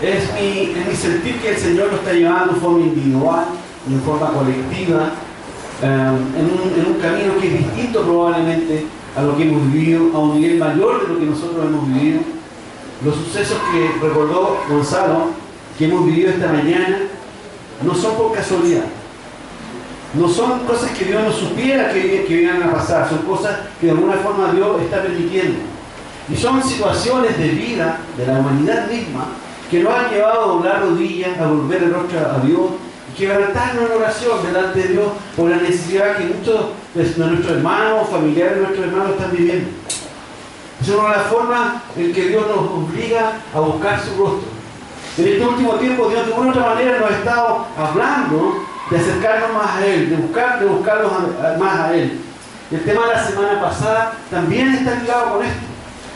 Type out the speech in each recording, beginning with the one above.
Es mi sentir que el Señor lo está llevando en forma individual y en forma colectiva, en un camino que es distinto probablemente a lo que hemos vivido, a un nivel mayor de lo que nosotros hemos vivido. Los sucesos que recordó Gonzalo, que hemos vivido esta mañana, no son por casualidad. No son cosas que Dios no supiera que iban a pasar, son cosas que de alguna forma Dios está permitiendo. Y son situaciones de vida de la humanidad misma que nos han llevado a doblar rodillas, a volver el rostro a Dios y quebrantarnos en oración delante de Dios por la necesidad que muchos de nuestros hermanos, familiares de nuestros hermanos están viviendo. Esa es una de las formas en que Dios nos obliga a buscar su rostro. En este último tiempo Dios de una u otra manera nos ha estado hablando de acercarnos más a Él, de buscarlos más a Él. El tema de la semana pasada también está ligado con esto.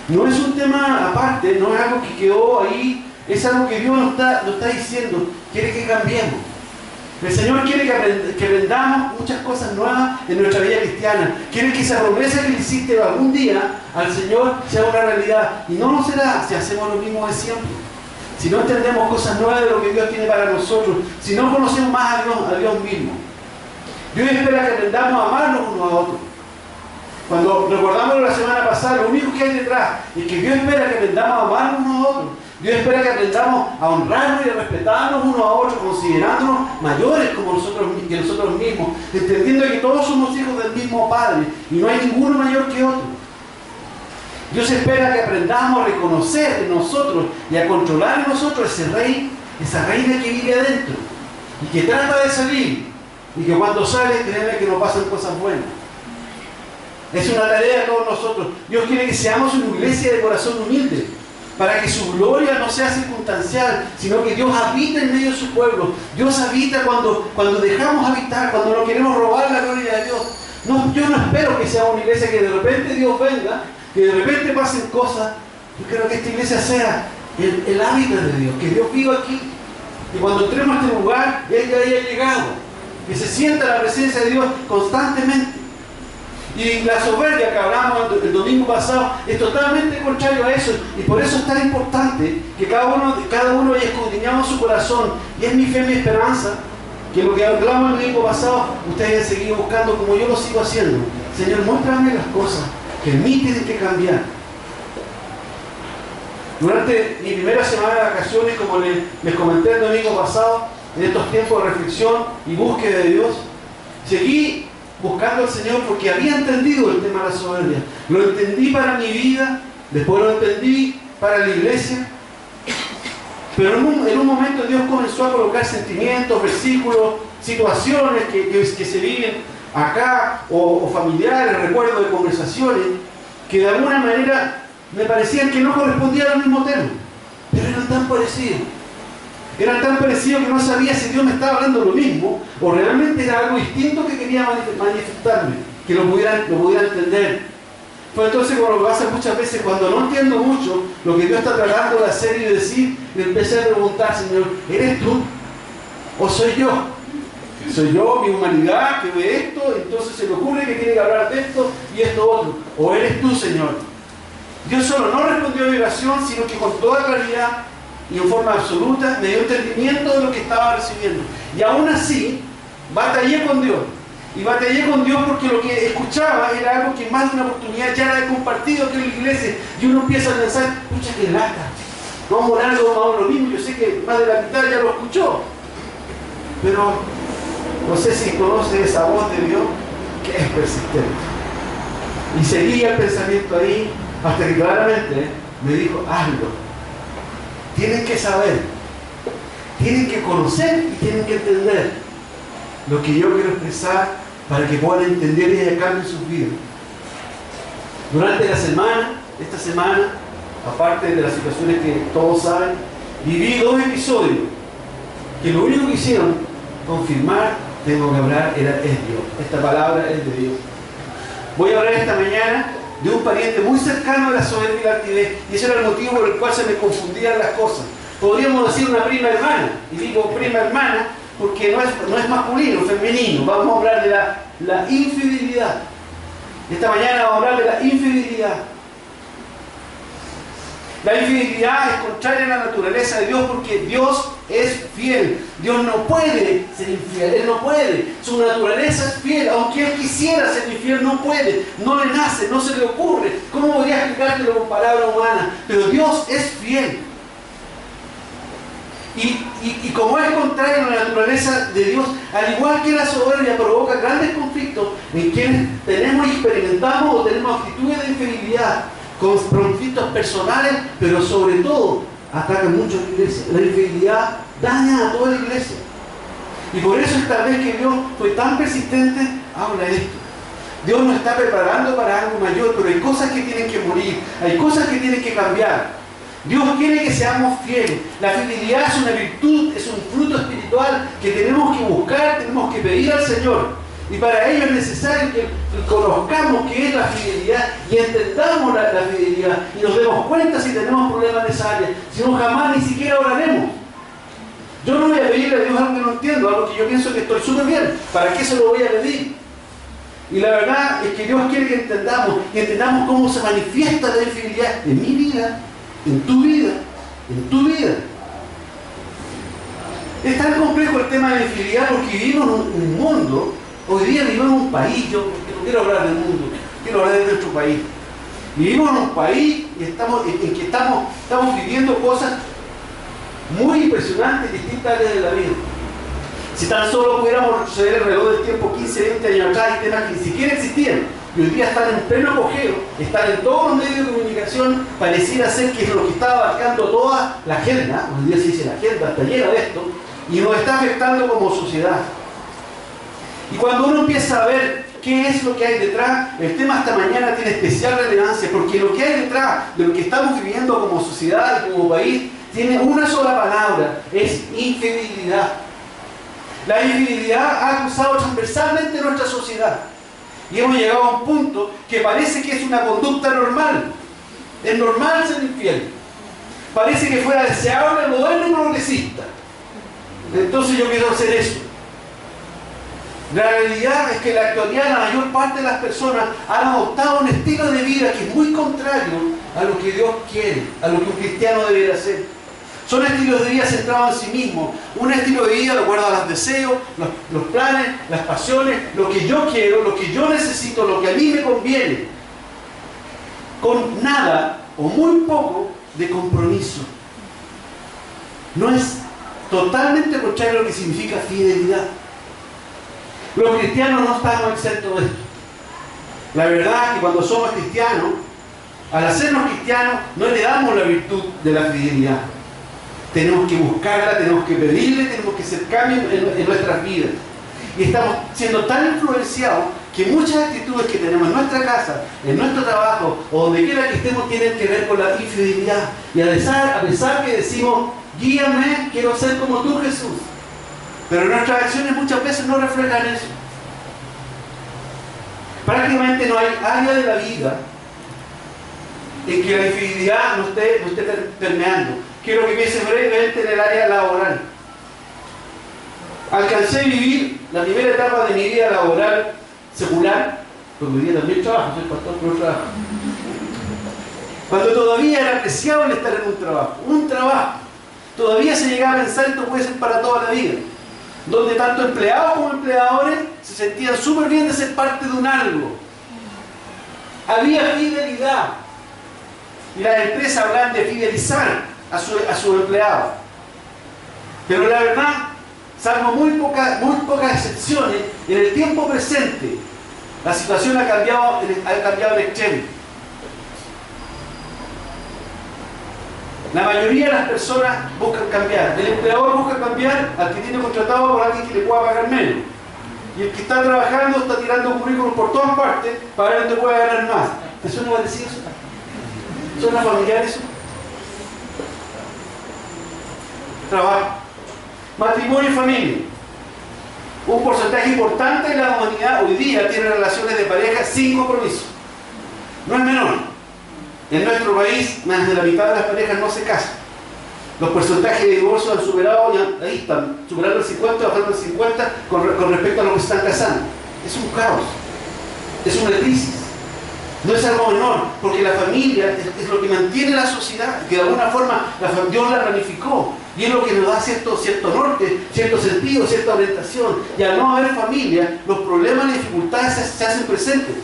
No es un tema aparte, no es algo que quedó ahí, es algo que Dios nos está diciendo, quiere que cambiemos. El Señor quiere que aprendamos muchas cosas nuevas en nuestra vida cristiana. Quiere que esa promesa que le hiciste algún día al Señor sea una realidad. Y no lo será si hacemos lo mismo de siempre. Si no entendemos cosas nuevas de lo que Dios tiene para nosotros, si no conocemos más a Dios mismo. Dios espera que aprendamos a amarnos unos a otros. Cuando recordamos la semana pasada, lo único que hay detrás es que Dios espera que aprendamos a amarnos unos a otros. Dios espera que aprendamos a honrarnos y a respetarnos unos a otros, considerándonos mayores que nosotros mismos, entendiendo que todos somos hijos del mismo Padre y no hay ninguno mayor que otro. Dios espera que aprendamos a reconocer en nosotros y a controlar en nosotros ese rey, esa reina que vive adentro y que trata de salir y que cuando sale, créeme que nos pasan cosas buenas. Es una tarea de todos nosotros. Dios quiere que seamos una iglesia de corazón humilde, para que su gloria no sea circunstancial, sino que Dios habita en medio de su pueblo. Dios habita cuando dejamos habitar, cuando no queremos robar la gloria de Dios. No, yo no espero que sea una iglesia que de repente Dios venga, que de repente pasen cosas. Yo quiero que esta iglesia sea el hábitat de Dios, que Dios viva aquí. Y cuando entremos a este lugar, Él ya haya llegado, que se sienta la presencia de Dios constantemente. Y la soberbia que hablamos el domingo pasado es totalmente contrario a eso. Y por eso es tan importante que cada uno haya escudriñado su corazón. Y es mi fe, mi esperanza, que lo que hablamos el domingo pasado, ustedes hayan seguido buscando como yo lo sigo haciendo. Señor, muéstrame las cosas que en mí tienen que cambiar. Durante mi primera semana de vacaciones, como les comenté el domingo pasado, en estos tiempos de reflexión y búsqueda de Dios, seguí buscando al Señor porque había entendido el tema de la soberbia. Lo entendí para mi vida, después lo entendí para la iglesia, pero en un momento Dios comenzó a colocar sentimientos, versículos, situaciones que se viven acá, o familiares, recuerdos de conversaciones, que de alguna manera me parecían que no correspondían al mismo tema, pero eran tan parecidos. Eran tan parecidos que no sabía si Dios me estaba hablando lo mismo o realmente era algo distinto que quería manifestarme, que lo pudiera entender. Fue entonces como lo que pasa muchas veces cuando no entiendo mucho lo que Dios está tratando de hacer y de decir, me empecé a preguntar, Señor, ¿eres tú? ¿O soy yo? ¿Soy yo, mi humanidad, que ve esto? Entonces se me ocurre que tiene que hablar de esto y esto otro. ¿O eres tú, Señor? Dios solo no respondió a mi oración, sino que con toda claridad y en forma absoluta me dio entendimiento de lo que estaba recibiendo. Y aún así, batallé con Dios. Y batallé con Dios porque lo que escuchaba era algo que más de una oportunidad ya era compartido aquí en la iglesia. Y uno empieza a pensar, pucha, qué lata. Vamos a orar algo más o lo mismo. Yo sé que más de la mitad ya lo escuchó. Pero no sé si conoce esa voz de Dios que es persistente. Y seguía el pensamiento ahí hasta que claramente me dijo, hazlo. Tienen que saber, tienen que conocer y tienen que entender lo que yo quiero expresar para que puedan entender y haya cambio en sus vidas. Durante la semana, esta semana, aparte de las situaciones que todos saben, viví 2 episodios que lo único que hicieron confirmar, tengo que hablar, es Dios. Esta palabra es de Dios. Voy a hablar esta mañana de un pariente muy cercano a la soberbia y la altivez, y ese era el motivo por el cual se me confundían las cosas. Podríamos decir una prima hermana, y digo prima hermana porque no es masculino, femenino. Vamos a hablar de la infidelidad. Esta mañana vamos a hablar de la infidelidad. La infidelidad es contraria a la naturaleza de Dios porque Dios es fiel. Dios no puede ser infiel, Él no puede. Su naturaleza es fiel, aunque Él quisiera ser infiel, no puede, no le nace, no se le ocurre. ¿Cómo podría explicártelo con palabras humanas? Pero Dios es fiel. Y como es contrario a la naturaleza de Dios, al igual que la soberbia provoca grandes conflictos en quienes tenemos y experimentamos o tenemos actitudes de infidelidad, con conflictos personales, pero sobre todo ataca mucho a la iglesia. La infidelidad daña a toda la iglesia. Y por eso esta vez que Dios fue tan persistente, habla de esto. Dios nos está preparando para algo mayor, pero hay cosas que tienen que morir, hay cosas que tienen que cambiar. Dios quiere que seamos fieles. La fidelidad es una virtud, es un fruto espiritual que tenemos que buscar, tenemos que pedir al Señor. Y para ello es necesario que conozcamos qué es la fidelidad y entendamos la fidelidad y nos demos cuenta si tenemos problemas en esa área. Si no, jamás ni siquiera oraremos. Yo no voy a pedirle a Dios algo que no entiendo, algo que yo pienso que estoy súper bien. ¿Para qué se lo voy a pedir? Y la verdad es que Dios quiere que entendamos cómo se manifiesta la infidelidad en mi vida, en tu vida, en tu vida. Es tan complejo el tema de la infidelidad porque vivimos en un mundo, hoy día vivimos en un país, yo no quiero hablar del mundo, quiero hablar de nuestro país. Vivimos en un país y estamos viviendo cosas muy impresionantes en distintas áreas de la vida. Si tan solo pudiéramos retroceder alrededor del tiempo 15, 20 años atrás, hay temas que ni siquiera existían y hoy día están en pleno apogeo, están en todos los medios de comunicación, pareciera ser que es lo que está abarcando toda la agenda, hoy día se dice la agenda, está llena de esto, y nos está afectando como sociedad. Y cuando uno empieza a ver qué es lo que hay detrás, el tema esta mañana tiene especial relevancia, porque lo que hay detrás de lo que estamos viviendo como sociedad y como país, tiene una sola palabra, es infidelidad. La infidelidad ha cruzado transversalmente nuestra sociedad. Y hemos llegado a un punto que parece que es una conducta normal. Es normal ser infiel. Parece que fuera deseable, moderno y progresista. Entonces yo quiero hacer eso. La realidad es que en la actualidad la mayor parte de las personas han adoptado un estilo de vida que es muy contrario a lo que Dios quiere, a lo que un cristiano debería hacer. Son estilos de vida centrados en sí mismos. Un estilo de vida de acuerdo a los deseos, los planes, las pasiones, lo que yo quiero, lo que yo necesito, lo que a mí me conviene. Con nada o muy poco de compromiso. No es totalmente contrario a lo que significa fidelidad. Los cristianos no estamos exentos de esto. La verdad es que cuando somos cristianos, al hacernos cristianos, no le damos la virtud de la fidelidad. Tenemos que buscarla, tenemos que pedirle, tenemos que hacer cambios en nuestras vidas. Y estamos siendo tan influenciados que muchas actitudes que tenemos en nuestra casa, en nuestro trabajo o donde quiera que estemos tienen que ver con la infidelidad. Y a pesar que decimos, guíame, quiero ser como tú, Jesús. Pero nuestras acciones muchas veces no reflejan eso. Prácticamente no hay área de la vida en que la infidelidad no esté permeando. Quiero que piense brevemente en el área laboral. Alcancé a vivir la primera etapa de mi vida laboral secular, porque hoy día también trabajo, soy pastor, pero trabajo. Cuando todavía era apreciable estar en un trabajo, todavía se llegaba a pensar esto puede ser para toda la vida, donde tanto empleados como empleadores se sentían súper bien de ser parte de un algo. Había fidelidad. Y las empresas hablan de fidelizar a su empleado. Pero la verdad, salvo muy pocas excepciones, en el tiempo presente, la situación ha cambiado en extremo. La mayoría de las personas buscan cambiar. El empleador busca cambiar al que tiene contratado por alguien que le pueda pagar menos. Y el que está trabajando está tirando currículum por todas partes para ver dónde puede ganar más. ¿Te suena parecido eso? ¿Suena familiar eso? Trabajo. Matrimonio y familia. Un porcentaje importante de la humanidad hoy día tiene relaciones de pareja sin compromiso. No es menor. En nuestro país, más de la mitad de las parejas no se casan. Los porcentajes de divorcio han superado, ya, ahí están, superando el 50, bajando el 50 con respecto a los que se están casando. Es un caos. Es una crisis. No es algo menor, porque la familia es lo que mantiene la sociedad, que de alguna forma Dios la planificó, y es lo que nos da cierto norte, cierto sentido, cierta orientación. Y al no haber familia, los problemas y dificultades se hacen presentes.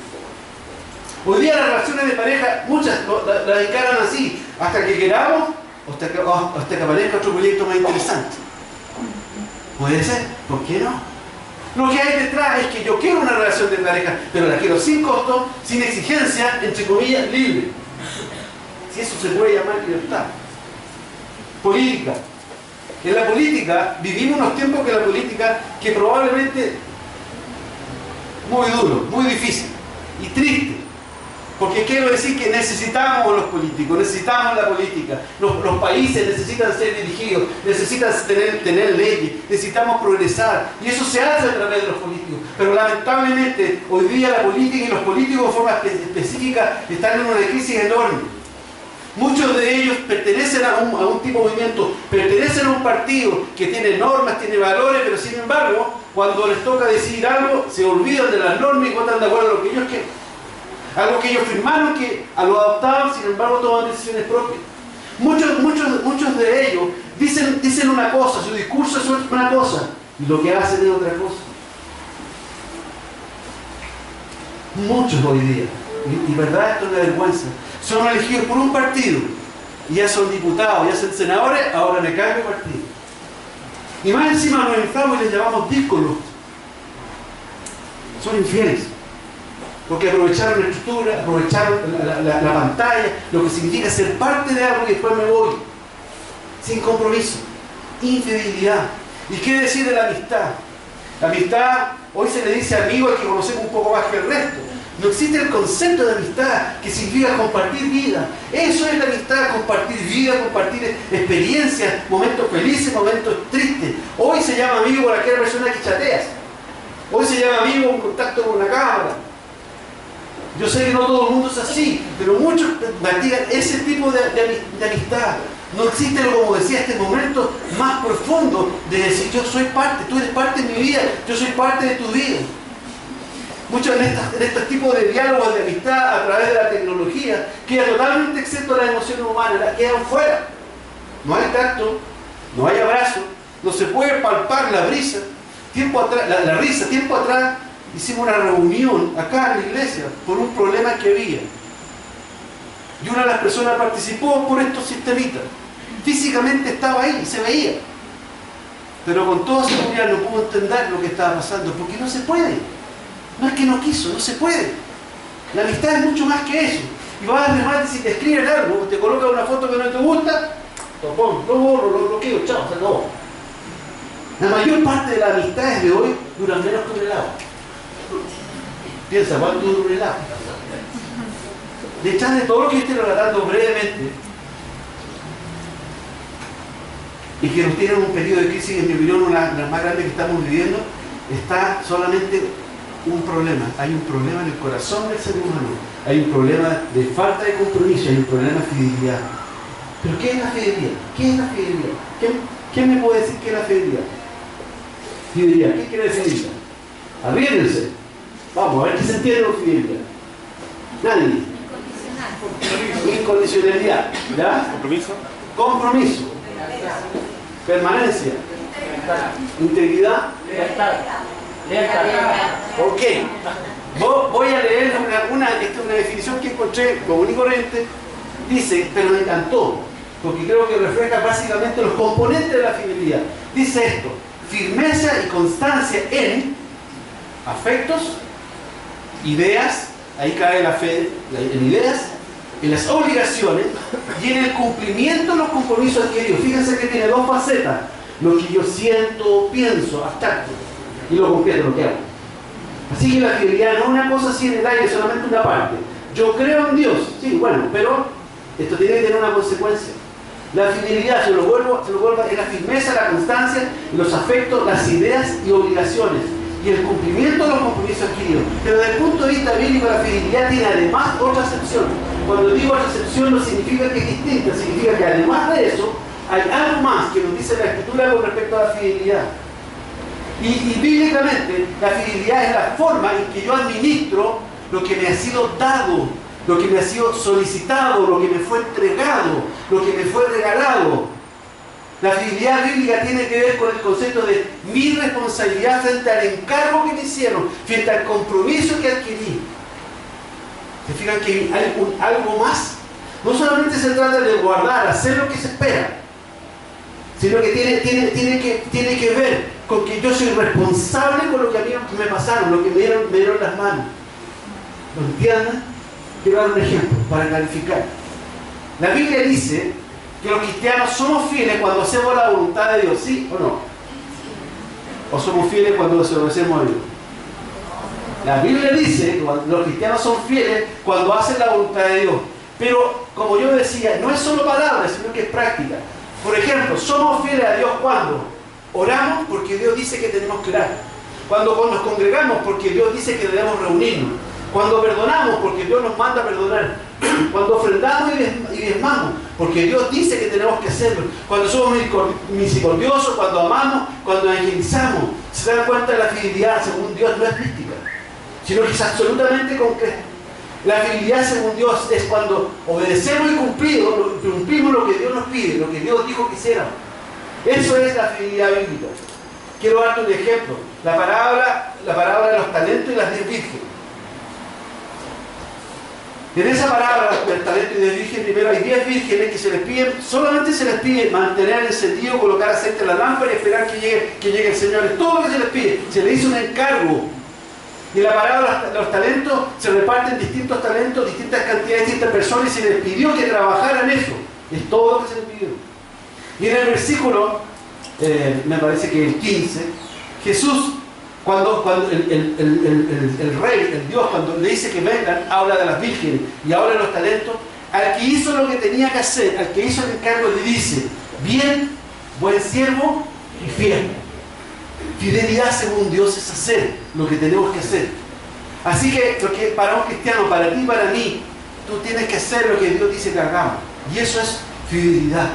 Hoy día las relaciones de pareja, muchas las encaran así, hasta que queramos, hasta que aparezca otro proyecto más interesante. Puede ser, ¿por qué no? Lo que hay detrás es que yo quiero una relación de pareja, pero la quiero sin costo, sin exigencia, entre comillas, libre. Si eso se puede llamar libertad. Política. En la política, vivimos unos tiempos que la política, que probablemente muy duro, muy difícil y triste. Porque quiero decir que necesitamos los políticos, necesitamos la política. Los países necesitan ser dirigidos, necesitan tener leyes, necesitamos progresar. Y eso se hace a través de los políticos. Pero lamentablemente, hoy día la política y los políticos de forma específica están en una crisis enorme. Muchos de ellos pertenecen a un tipo de movimiento, pertenecen a un partido que tiene normas, tiene valores, pero sin embargo, cuando les toca decidir algo, se olvidan de las normas y votan de acuerdo a lo que ellos quieren. Algo que ellos firmaron, que lo adoptaban, sin embargo toman decisiones propias. Muchos de ellos dicen una cosa, su discurso es una cosa, y lo que hacen es otra cosa. Muchos hoy día, y verdad esto es una vergüenza, son elegidos por un partido, y ya son diputados, ya son senadores, ahora le cambio partido. Y más encima nos entramos y les llamamos díscolos. Son infieles. Porque aprovecharon la estructura, aprovecharon la pantalla, lo que significa ser parte de algo y después me voy. Sin compromiso. Infidelidad. ¿Y qué decir de la amistad? La amistad, hoy se le dice amigo al que conocemos un poco más que el resto. No existe el concepto de amistad, que significa compartir vida. Eso es la amistad, compartir vida, compartir experiencias, momentos felices, momentos tristes. Hoy se llama amigo por aquella persona que chateas. Hoy se llama amigo en contacto con la cámara. Yo sé que no todo el mundo es así, pero muchos practican ese tipo de amistad. No existe, como decía, este momento más profundo de decir yo soy parte, tú eres parte de mi vida, yo soy parte de tu vida. Muchos en estos tipos de diálogos de amistad a través de la tecnología queda totalmente excepto a las emociones humanas, quedan fuera. No hay tacto, no hay abrazo, no se puede palpar la brisa. Tiempo atrás hicimos una reunión acá en la iglesia por un problema que había. Y una de las personas participó por estos sistemitas. Físicamente estaba ahí y se veía. Pero con toda seguridad no pudo entender lo que estaba pasando, porque no se puede. No es que no quiso, no se puede. La amistad es mucho más que eso. Y vas a además si te escriben algo, te colocan una foto que no te gusta, lo borro, lo bloqueo, chao, se acabó. La mayor parte de las amistades de hoy duran menos que un helado. Piensa, ¿cuánto dura un helado? Detrás de todo lo que yo estoy relatando brevemente, y que nos tiene en un periodo de crisis, en mi opinión, una de las más grandes que estamos viviendo, está solamente un problema. Hay un problema en el corazón del ser humano. Hay un problema de falta de compromiso, hay un problema de fidelidad. ¿Pero qué es la fidelidad? ¿Qué es la fidelidad? ¿Quién me puede decir qué es la fidelidad? Fidelidad, ¿qué quiere decir fidelidad? Arriéndense. Vamos, a ver qué se entiende con fidelidad. Nadie. Incondicionalidad. ¿Ya? Compromiso. Compromiso. Permanencia. Integridad. Ok. Voy a leer esta es una definición que encontré común y corriente. Dice, pero me encantó, porque creo que refleja básicamente los componentes de la fidelidad. Dice esto: firmeza y constancia en afectos, ideas, ahí cae la fe, en ideas, en las obligaciones y en el cumplimiento de los compromisos adquiridos. Fíjense que tiene dos facetas: lo que yo siento, pienso, abstracto, y lo concreto, lo que hago. Así que la fidelidad no es una cosa así en el aire, solamente una parte. Yo creo en Dios, sí, bueno, pero esto tiene que tener una consecuencia. La fidelidad, se lo vuelvo, es la firmeza, la constancia, los afectos, las ideas y obligaciones, y el cumplimiento de los compromisos adquiridos. Pero desde el punto de vista bíblico, la fidelidad tiene además otra acepción. Cuando digo otra acepción, no significa que es distinta, significa que además de eso, hay algo más que nos dice la Escritura con respecto a la fidelidad. Y bíblicamente, la fidelidad es la forma en que yo administro lo que me ha sido dado. lo que me ha sido solicitado, lo que me fue entregado, lo que me fue regalado. La fidelidad bíblica tiene que ver con el concepto de mi responsabilidad frente al encargo que me hicieron, frente al compromiso que adquirí. ¿Se fijan que hay algo más? No solamente se trata de guardar, hacer lo que se espera, sino que tiene que ver con que yo soy responsable con lo que a mí me pasaron, lo que me dieron las manos. ¿Lo entienden? Quiero dar un ejemplo para clarificar. La Biblia dice que los cristianos somos fieles cuando hacemos la voluntad de Dios, ¿sí o no? ¿O somos fieles cuando desobedecemos a Dios? La Biblia dice que los cristianos son fieles cuando hacen la voluntad de Dios. Pero, como yo decía, no es solo palabras, sino que es práctica. Por ejemplo, somos fieles a Dios cuando oramos porque Dios dice que tenemos que orar. Cuando nos congregamos porque Dios dice que debemos reunirnos. Cuando perdonamos porque Dios nos manda a perdonar. Cuando ofrendamos y diezmamos porque Dios dice que tenemos que hacerlo. Cuando somos misericordiosos, cuando amamos, cuando evangelizamos. Se dan cuenta de la fidelidad según Dios no es mística, sino que es absolutamente concreta. La fidelidad según Dios es cuando obedecemos y cumplimos lo que Dios nos pide, lo que Dios dijo que hiciéramos. Eso es la fidelidad bíblica. Quiero darte un ejemplo. La parábola de los talentos y las 10 vírgenes. En esa parábola del talento y de virgen, primero hay 10 vírgenes que solamente se les pide mantener encendido, colocar aceite en la lámpara y esperar que llegue el Señor. Es todo lo que se les pide. Se les hizo un encargo. Y en la parábola los talentos se reparten distintos talentos, distintas cantidades, distintas personas, y se les pidió que trabajaran eso. Es todo lo que se les pidió. Y en el versículo, me parece que el 15, Jesús, cuando el rey, el Dios, cuando le dice que vengan, habla de las vírgenes y habla de los talentos. Al que hizo lo que tenía que hacer, al que hizo el encargo, le dice: bien, buen siervo y fiel. Fidelidad según Dios es hacer lo que tenemos que hacer. Así que lo que para un cristiano, para ti y para mí, tú tienes que hacer lo que Dios dice que hagamos. Y eso es fidelidad.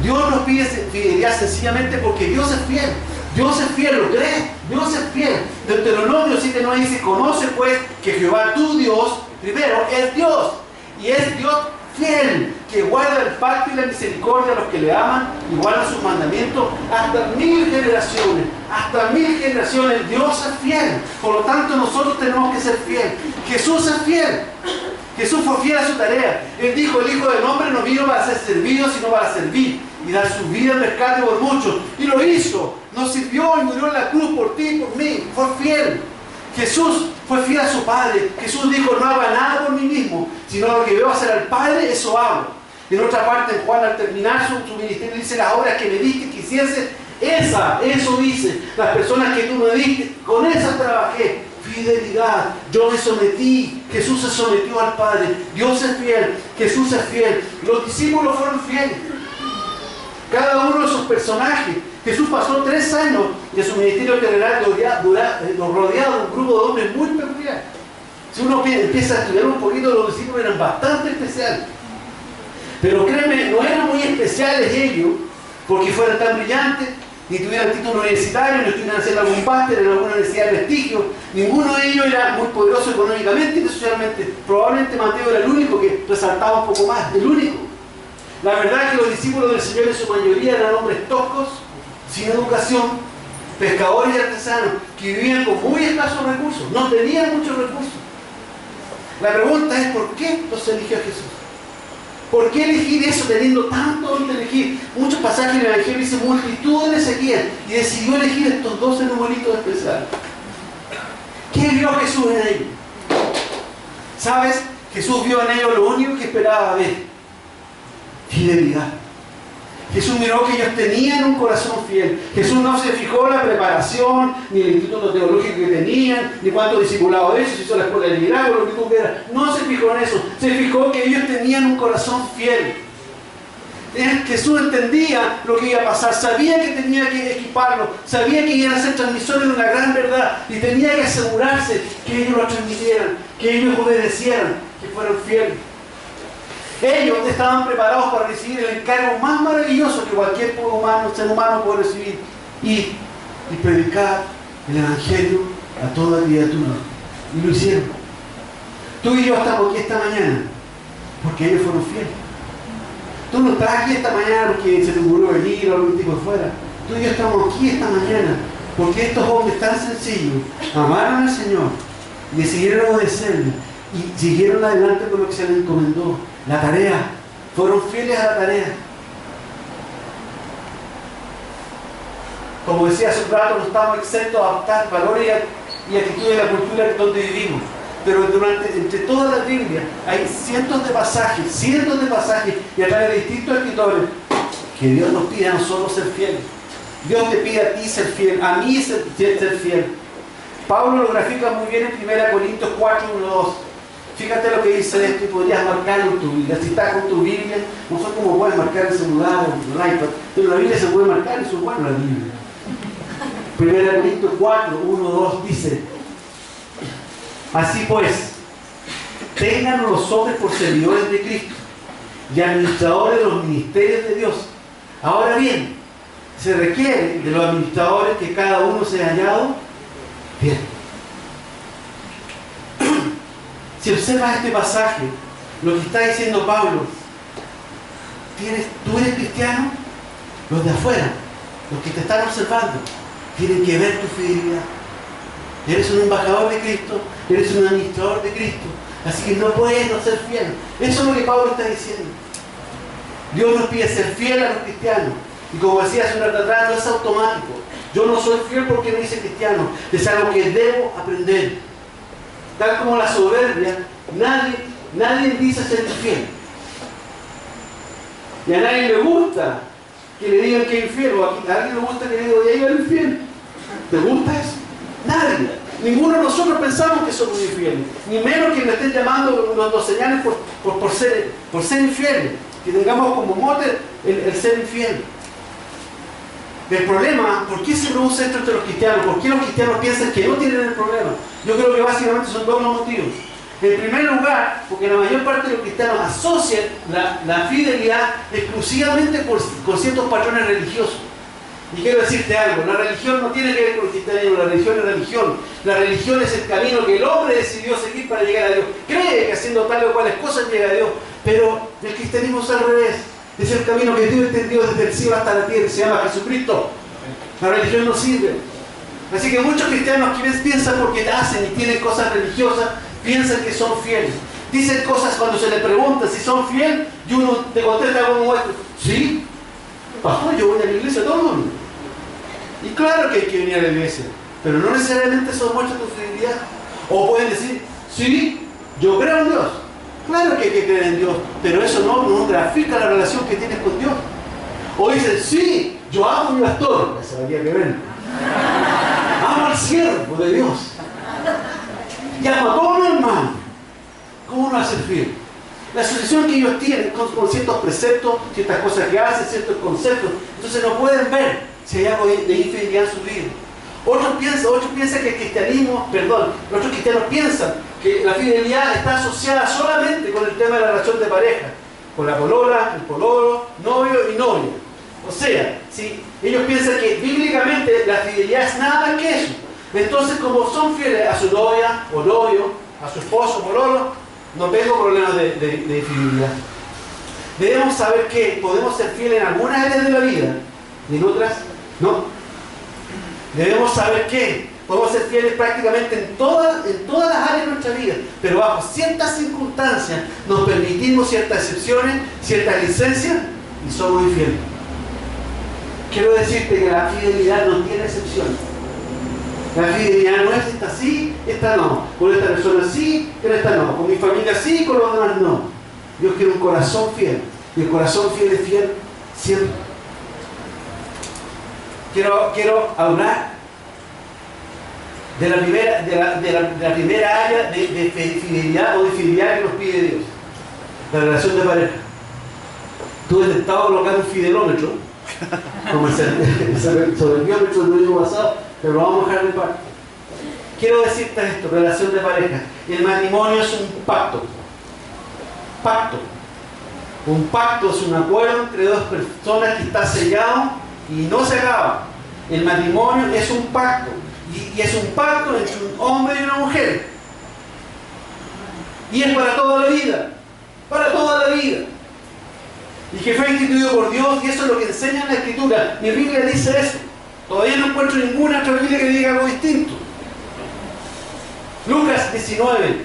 Dios nos pide fidelidad sencillamente porque Dios es fiel. Dios es fiel, ¿lo crees? Dios es fiel. Deuteronomio 7:9 dice: conoce pues que Jehová tu Dios, primero, es Dios. Y es Dios fiel, que guarda el pacto y la misericordia a los que le aman y guarda sus mandamientos hasta 1000 generaciones. Hasta 1000 generaciones. Dios es fiel. Por lo tanto, nosotros tenemos que ser fiel. Jesús es fiel. Jesús fue fiel a su tarea. Él dijo: el Hijo del Hombre no vino para ser servido, sino para servir y dar su vida en rescate por muchos. Y lo hizo. Nos sirvió y murió en la cruz por ti y por mí. Fue fiel. Jesús fue fiel a su Padre. Jesús dijo: no haga nada por mí mismo, sino lo que veo hacer al Padre, eso hago. En otra parte, en Juan, al terminar su ministerio, dice: las obras que me diste que hiciese, eso dice. Las personas que tú me diste, con esas trabajé. Fidelidad. Yo me sometí. Jesús se sometió al Padre. Dios es fiel. Jesús es fiel. Los discípulos fueron fieles. Cada uno de sus personajes. Jesús pasó 3 años de su ministerio terrenal rodeado de un grupo de hombres muy peculiar. Si uno empieza a estudiar un poquito, los discípulos eran bastante especiales. Pero créeme, no eran muy especiales ellos porque fueran tan brillantes, ni tuvieran título universitario, ni estuvieran haciendo algún máster en alguna universidad de prestigio. Ninguno de ellos era muy poderoso económicamente ni socialmente. Probablemente Mateo era el único que resaltaba un poco más, el único. La verdad es que los discípulos del Señor en su mayoría eran hombres toscos, sin educación, pescadores y artesanos, que vivían con muy escasos recursos, no tenían muchos recursos. La pregunta es: ¿por qué los eligió Jesús? ¿Por qué elegir eso teniendo tanto donde elegir? Muchos pasajes en el Evangelio dicen multitud de Ezequiel, y decidió elegir estos 12 numeritos especiales. ¿Qué vio Jesús en ellos? ¿Sabes? Jesús vio en ellos lo único que esperaba ver: fidelidad. Jesús miró que ellos tenían un corazón fiel. Jesús no se fijó en la preparación, ni el instituto teológico que tenían, ni cuántos discipulados de ellos, si hizo la escuela de liderazgo, lo que tú quieras. No se fijó en eso. Se fijó que ellos tenían un corazón fiel. Jesús entendía lo que iba a pasar, sabía que tenía que equiparlo, sabía que iban a ser transmisores de una gran verdad y tenía que asegurarse que ellos lo transmitieran, que ellos obedecieran, que fueran fieles. Ellos estaban preparados para recibir el encargo más maravilloso que cualquier ser humano puede recibir: y predicar el Evangelio a toda criatura. Y lo hicieron. Tú y yo estamos aquí esta mañana porque ellos fueron fieles. Tú no estás aquí esta mañana porque se te ocurrió venir o algún tipo de fuera. Tú y yo estamos aquí esta mañana porque estos hombres tan sencillos amaron al Señor, decidieron obedecerle y siguieron adelante con lo que se les encomendó. La tarea, fueron fieles a la tarea. Como decía hace un rato, no estamos exentos a adoptar valores y actitudes de la cultura donde vivimos. Pero entre toda la Biblia hay cientos de pasajes y a través de distintos escritores que Dios nos pide a nosotros ser fieles. Dios te pide a ti ser fiel, a mí ser fiel. Pablo lo grafica muy bien en 1 Corintios 4, 1, 2. Fíjate lo que dice esto y podrías marcarlo en tu Biblia. Si estás con tu Biblia, no sé cómo puedes marcar el celular o el iPad, pero la Biblia se puede marcar, eso es bueno la Biblia. 1 Corintios 4, 1, 2 dice: así pues, tengan los hombres por servidores de Cristo y administradores de los ministerios de Dios. Ahora bien, se requiere de los administradores que cada uno sea hallado bien. Si observas este pasaje, lo que está diciendo Pablo, ¿tú eres cristiano? Los de afuera, los que te están observando, tienen que ver tu fidelidad. Eres un embajador de Cristo, eres un administrador de Cristo, así que no puedes no ser fiel. Eso es lo que Pablo está diciendo. Dios nos pide ser fiel a los cristianos, y como decía hace un rato atrás, no es automático. Yo no soy fiel porque me dice cristiano, es algo que debo aprender. Tal como la soberbia, nadie dice ser infiel. Y a nadie le gusta que le digan que es infiel, o a alguien le gusta que le digan, ya iba al infiel. ¿Te gusta eso? Nadie. Ninguno de nosotros pensamos que somos infieles, ni menos que nos estén llamando, nos señalen por ser infieles, que tengamos como mote el ser infiel. El problema, ¿por qué se produce esto entre los cristianos? ¿Por qué los cristianos piensan que no tienen el problema? Yo creo que básicamente son dos los motivos. En primer lugar, porque la mayor parte de los cristianos asocian la fidelidad exclusivamente con ciertos patrones religiosos. Y quiero decirte algo, la religión no tiene que ver con el cristianismo, la religión es religión. La religión es el camino que el hombre decidió seguir para llegar a Dios. Cree que haciendo tales o cuales cosas llega a Dios, pero el cristianismo es al revés. Es el camino que Dios entendió desde el cielo hasta la tierra, se llama Jesucristo. La religión no sirve. Así que muchos cristianos que piensan porque hacen y tienen cosas religiosas, piensan que son fieles. Dicen cosas cuando se les pregunta si son fieles y uno te contesta como muestra. Sí, pastor, yo voy a la iglesia todo el mundo. Y claro que hay que venir a la iglesia, pero no necesariamente eso muestra tu fidelidad. O pueden decir, sí, yo creo en Dios. Claro que hay que creer en Dios, pero eso no grafica la relación que tienes con Dios. O dicen, sí, yo amo a mi pastor, esa habría que ver. Amo al siervo de Dios. Y amo a todos los hermanos. ¿Cómo no hacer fiel? La asociación que ellos tienen con ciertos preceptos, ciertas cosas que hacen, ciertos conceptos, entonces no pueden ver si hay algo de infidelidad en su vida. Otros piensan que el cristianismo, otros cristianos piensan que la fidelidad está asociada solamente con el tema de la relación de pareja, con la polola, el pololo, novio y novia. O sea, si ellos piensan que bíblicamente la fidelidad es nada más que eso. Entonces, como son fieles a su novia o novio, a su esposo o pololo, no tengo problemas de infidelidad. Debemos saber que podemos ser fieles en algunas áreas de la vida y en otras no. Debemos saber que podemos ser fieles prácticamente en todas las áreas de nuestra vida, pero bajo ciertas circunstancias nos permitimos ciertas excepciones, ciertas licencias y somos infieles. Quiero decirte que la fidelidad no tiene excepciones. La fidelidad no es esta sí, esta no. Con esta persona sí, con esta no. Con mi familia sí, con los demás no. Dios quiere un corazón fiel. Y el corazón fiel es fiel siempre. Quiero hablar de la primera área de fidelidad o de fidelidad que nos pide Dios. La relación de pareja. Tú has intentado colocar un fidelómetro, como el sobreviometro del año pasado, pero lo vamos a dejar de parte. Quiero decirte esto, relación de pareja. El matrimonio es un pacto. Pacto. Un pacto es un acuerdo entre dos personas que está sellado y no se acaba. El matrimonio es un pacto. Y es un pacto entre un hombre y una mujer. Y es para toda la vida. Para toda la vida. Y que fue instituido por Dios, y eso es lo que enseña la Escritura. Mi Biblia dice eso. Todavía no encuentro ninguna otra Biblia que diga algo distinto. Lucas 19,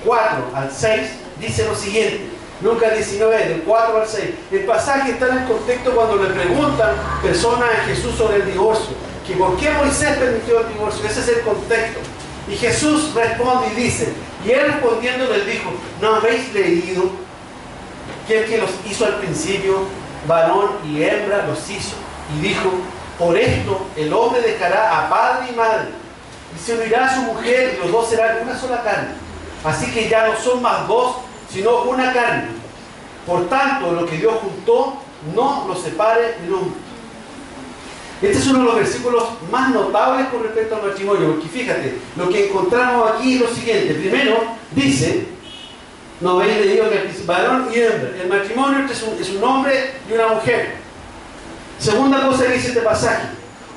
4 al 6, dice lo siguiente. Lucas 19, del 4 al 6. El pasaje está en el contexto cuando le preguntan personas a Jesús sobre el divorcio. Que por qué Moisés permitió el divorcio. Ese es el contexto. Y Jesús responde y dice, y él respondiendo les dijo, ¿no habéis leído que el que los hizo al principio, varón y hembra los hizo? Y dijo, por esto el hombre dejará a padre y madre, y se unirá a su mujer, y los dos serán una sola carne. Así que ya no son más dos, sino una carne. Por tanto, lo que Dios juntó, no lo separe el hombre. Este es uno de los versículos más notables con respecto al matrimonio, porque fíjate, lo que encontramos aquí es lo siguiente. Primero, dice, no habéis leído que el varón y hembra. El matrimonio es un hombre y una mujer. Segunda cosa que dice este pasaje,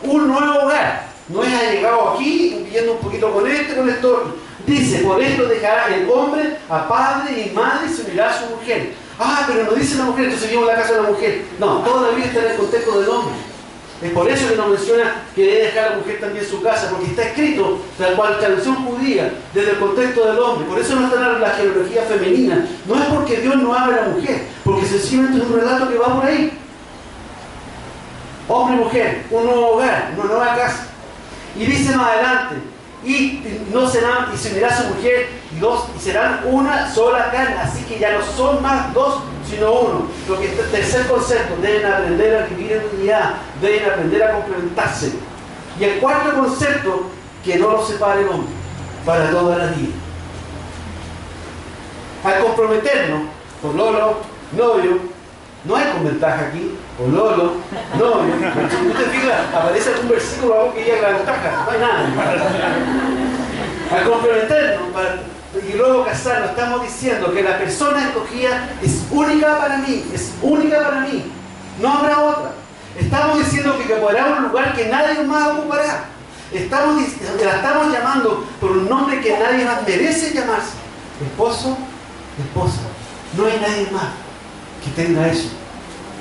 un nuevo hogar. No es llegado aquí, viviendo un poquito con esto. Dice, por esto dejará el hombre a padre y madre y se unirá a su mujer. Ah, pero no dice la mujer, entonces vivimos en la casa de la mujer. No, todavía está en el contexto del hombre. Es por eso que nos menciona que debe dejar a la mujer también su casa, porque está escrito, tal cual traducción judía, desde el contexto del hombre. Por eso no está en la genealogía femenina. No es porque Dios no habla a la mujer, porque sencillamente es un relato que va por ahí. Hombre y mujer, un nuevo hogar, una nueva casa. Y dice más adelante, y se unirá a su mujer y serán una sola carne, así que ya no son más dos, sino uno. Lo que es el tercer concepto, deben aprender a vivir en unidad, deben aprender a complementarse. Y el cuarto concepto, que no los separe el hombre, para toda la vida. Al comprometernos, pololo, novio, no hay con ventaja aquí, pololo, novio. Si usted fija, aparece algún versículo que diga la ventaja, no hay nada. Al comprometernos y luego casarnos, estamos diciendo que la persona escogida es única para mí, no habrá otra. Estamos diciendo que ocupará un lugar que nadie más ocupará. La estamos llamando por un nombre que nadie más merece llamarse. Esposo, esposa. No hay nadie más que tenga eso.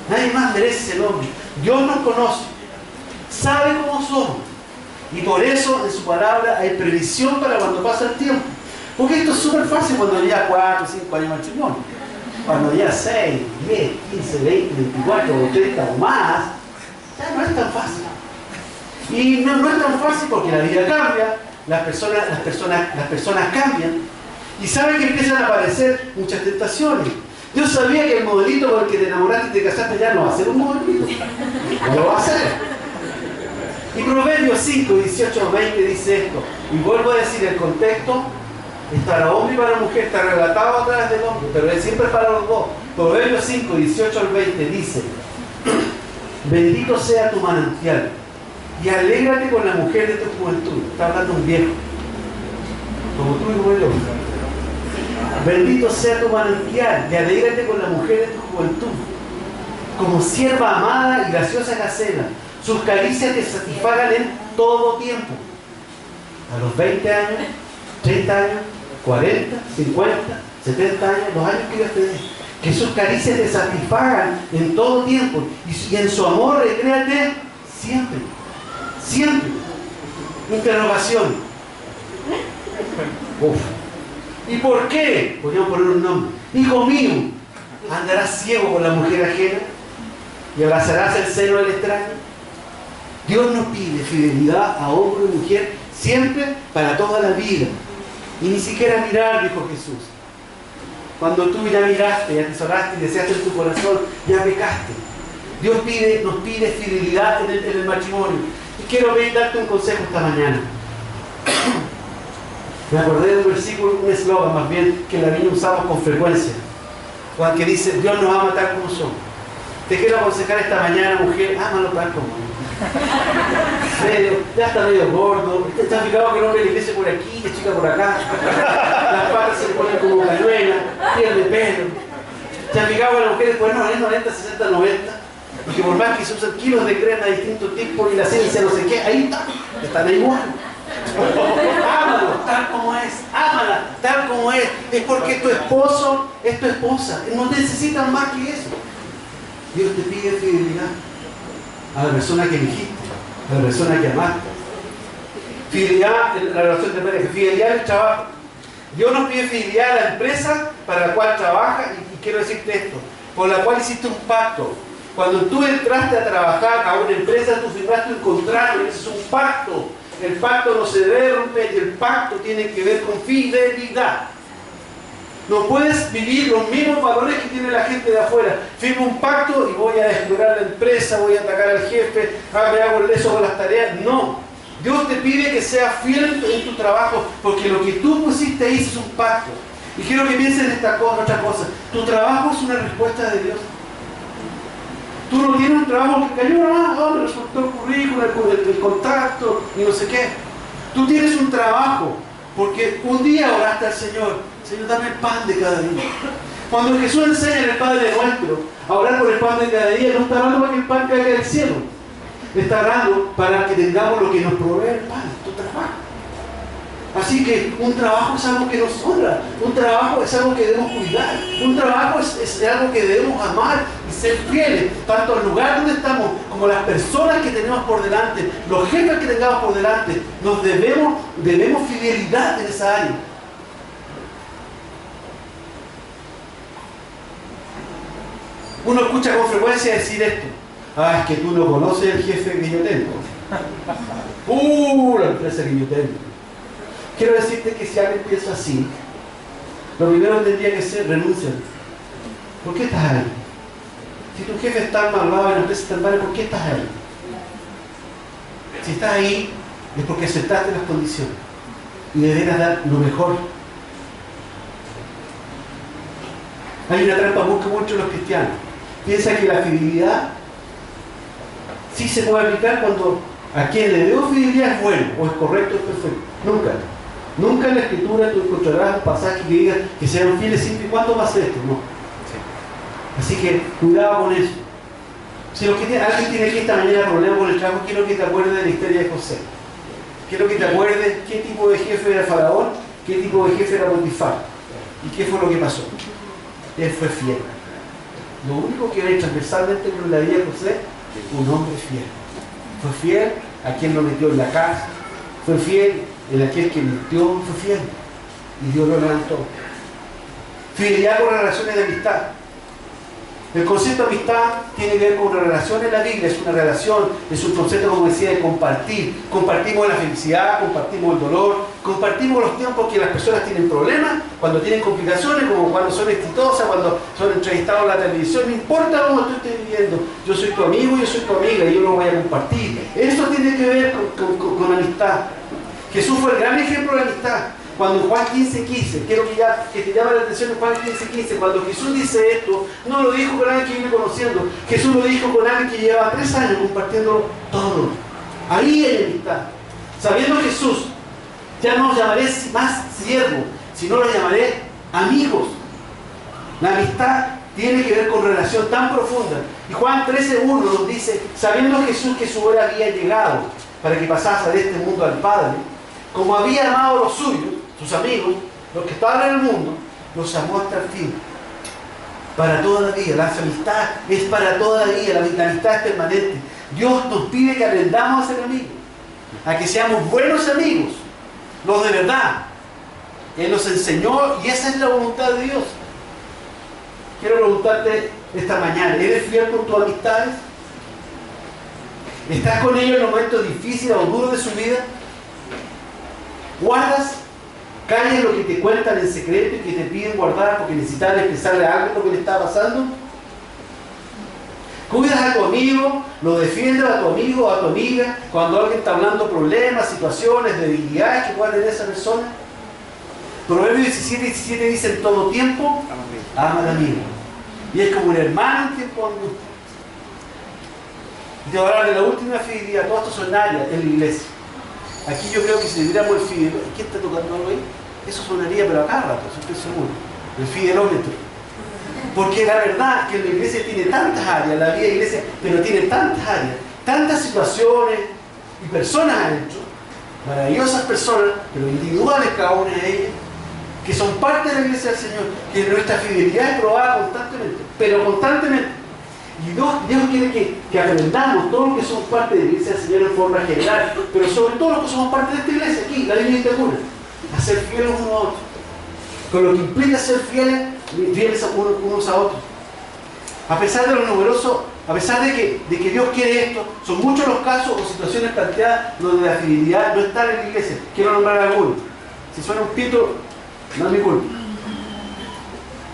Nadie más merece ese nombre. Dios nos conoce, sabe cómo somos. Y por eso en su palabra hay previsión para cuando pasa el tiempo. Porque esto es súper fácil cuando ya 4 o 5 años de matrimonio. Cuando ya 6, 10, 15, 20, 24 o 30 o más, ya no es tan fácil. Y no es tan fácil porque la vida cambia, las personas cambian. Y saben que empiezan a aparecer muchas tentaciones. Dios sabía que el modelito con el que te enamoraste y te casaste ya no va a ser un modelito. No lo va a hacer. Y Proverbios 5, 18 al 20 dice esto. Y vuelvo a decir, el contexto es para hombre y para mujer, está relatado a través del hombre, pero es siempre para los dos. Proverbios 5, 18 al 20 dice, bendito sea tu manantial y alégrate con la mujer de tu juventud. Está hablando un viejo, como tú y como yo. Bendito sea tu manantial y alégrate con la mujer de tu juventud, como sierva amada y graciosa gacela. Sus caricias te satisfagan en todo tiempo. A los 20 años, 30 años, 40, 50, 70 años, los años que Dios te dé. Que sus caricias te satisfagan en todo tiempo. Y en su amor recréate siempre. Siempre. Interrogación. Uf. ¿Y por qué? Podríamos poner un nombre. Hijo mío, ¿andarás ciego con la mujer ajena? ¿Y abrazarás el seno del extraño? Dios nos pide fidelidad a hombre y mujer siempre para toda la vida. Y ni siquiera mirar, dijo Jesús. Cuando tú ya miraste, ya te sonaste y deseaste en tu corazón, ya pecaste. Dios nos pide fidelidad en el matrimonio. Y quiero darte un consejo esta mañana. Me acordé de un versículo, un eslogan más bien, que en la Biblia usamos con frecuencia. Cuando que dice, Dios nos va a matar como somos. Te quiero aconsejar esta mañana, mujer, ámalo tal como ya está medio gordo, está fijado que el hombre le crece por aquí, la chica por acá, las patas se le ponen como cañuelas, pierde pelo. Se han fijado que las mujeres pues no, es 90, 60, 90, y que por más que se usan kilos de crema de distintos tipos y la esencia no sé qué, ahí está, están igual. Ámalo, tal como es, ámala tal como es porque tu esposo es tu esposa, no necesitan más que eso. Dios te pide fidelidad a la persona que elegiste, a la persona que amaste. Fidelidad en la relación de pareja, fidelidad en el trabajo. Dios nos pide fidelidad a la empresa para la cual trabaja, y quiero decirte esto, por la cual hiciste un pacto. Cuando tú entraste a trabajar a una empresa, tú firmaste un contrato, y ese es un pacto. El pacto no se debe romper, y el pacto tiene que ver con fidelidad. No puedes vivir los mismos valores que tiene la gente de afuera. Firmo un pacto y voy a explorar la empresa, voy a atacar al jefe, me hago el leso con las tareas. No. Dios te pide que seas fiel en tu trabajo, porque lo que tú pusiste ahí es un pacto. Y quiero que pienses en esta cosa, otra cosa. Tu trabajo es una respuesta de Dios. Tú no tienes un trabajo que cayó, me resultó el currículum, el contacto y no sé qué. Tú tienes un trabajo porque un día oraste al Señor: Señor, dame el pan de cada día. Cuando Jesús enseña en el Padre Nuestro a orar por el pan de cada día, no está hablando para que el pan caiga del cielo. Está hablando para que tengamos lo que nos provee el pan, tu trabajo. Así que un trabajo es algo que nos honra, un trabajo es algo que debemos cuidar, un trabajo es algo que debemos amar y ser fieles, tanto al lugar donde estamos como las personas que tenemos por delante, los jefes que tengamos por delante. Nos debemos fidelidad en esa área. Uno escucha con frecuencia decir esto: es que tú no conoces el jefe que yo tengo. La empresa que yo tengo. Quiero decirte que si alguien piensa así, lo primero que tendría que ser: renuncia. ¿Por qué estás ahí? Si tu jefe está malvado y la empresa está mal, ¿por qué estás ahí? Si estás ahí es porque aceptaste las condiciones y deberás dar lo mejor. Hay una trampa muy común entre los cristianos. Piensa que la fidelidad sí se puede aplicar cuando a quien le debo fidelidad es bueno, o es correcto, es perfecto. Nunca en la Escritura tú encontrarás un pasaje que diga que sean fieles siempre y cuando pase esto. No. Así que cuidado con eso. Si alguien tiene aquí esta mañana problemas con el trabajo, quiero que te acuerdes de la historia de José. Quiero que te acuerdes qué tipo de jefe era Faraón, qué tipo de jefe era Potifar y qué fue lo que pasó. Él fue fiel. Lo único que ve transversalmente en la vida de José: un hombre fiel. Fue fiel a quien lo metió en la casa, fue fiel en aquel que mintió, fue fiel. Y Dios lo levantó. Fidelidad con las relaciones de amistad. El concepto de amistad tiene que ver con una relación en la Biblia, es una relación, es un concepto, como decía, de compartir. Compartimos la felicidad, compartimos el dolor, compartimos los tiempos que las personas tienen problemas, cuando tienen complicaciones, como cuando son exitosas, cuando son entrevistados en la televisión. No importa cómo tú estés viviendo, yo soy tu amigo, yo soy tu amiga y yo lo voy a compartir. Eso tiene que ver con amistad. Jesús fue el gran ejemplo de amistad. Cuando en Juan 15:15, quiero que te llame la atención en Juan 15:15, cuando Jesús dice esto, no lo dijo con alguien que viene conociendo, Jesús lo dijo con alguien que llevaba 3 años compartiendo todo. Ahí hay amistad. Sabiendo Jesús, ya no los llamaré más siervos, sino los llamaré amigos. La amistad tiene que ver con relación tan profunda. Y Juan 13:1 nos dice: sabiendo Jesús que su hora había llegado para que pasase de este mundo al Padre, como había amado a los suyos, sus amigos, los que estaban en el mundo, los amó hasta el fin. Para toda la vida. La amistad es para toda la vida. La amistad es permanente. Dios nos pide que aprendamos a ser amigos, a que seamos buenos amigos, los de verdad. Él nos enseñó y esa es la voluntad de Dios. Quiero preguntarte esta mañana: ¿eres fiel con tus amistades? ¿Estás con ellos en los momentos difíciles o duros de su vida? ¿Guardas, callas lo que te cuentan en secreto y que te piden guardar porque necesitan expresarle algo lo que le está pasando? ¿Cuidas a tu amigo, lo defiendes a tu amigo o a tu amiga cuando alguien está hablando problemas, situaciones, debilidades que pueda tener esa persona? Proverbios 17:17 dice: en todo tiempo, ama al amigo. Y es como un hermano en tiempo de angustia. Y te voy a hablar de la última fidelidad. Todos estos son áreas en la iglesia. Aquí yo creo que si le diéramos el fidelómetro, ¿quién está tocando algo ahí? Eso sonaría, pero acá rato, estoy seguro. El fidelómetro. Porque la verdad es que la iglesia tiene tantas áreas, la vida de la iglesia, pero tiene tantas áreas, tantas situaciones y personas adentro, maravillosas personas, pero individuales cada una de ellas, que son parte de la iglesia del Señor, que nuestra fidelidad es probada constantemente, pero constantemente. Y Dios quiere que aprendamos todos los que somos parte de la iglesia del Señor en forma general, pero sobre todo los que somos parte de esta iglesia aquí, la Biblia Integura, a ser fieles unos a otros, con lo que implica ser fieles unos a otros. A pesar de lo numeroso, a pesar de que Dios quiere esto, son muchos los casos o situaciones planteadas donde la fidelidad no está en la iglesia. Quiero nombrar algunos. Si suena un pito, no es mi culpa.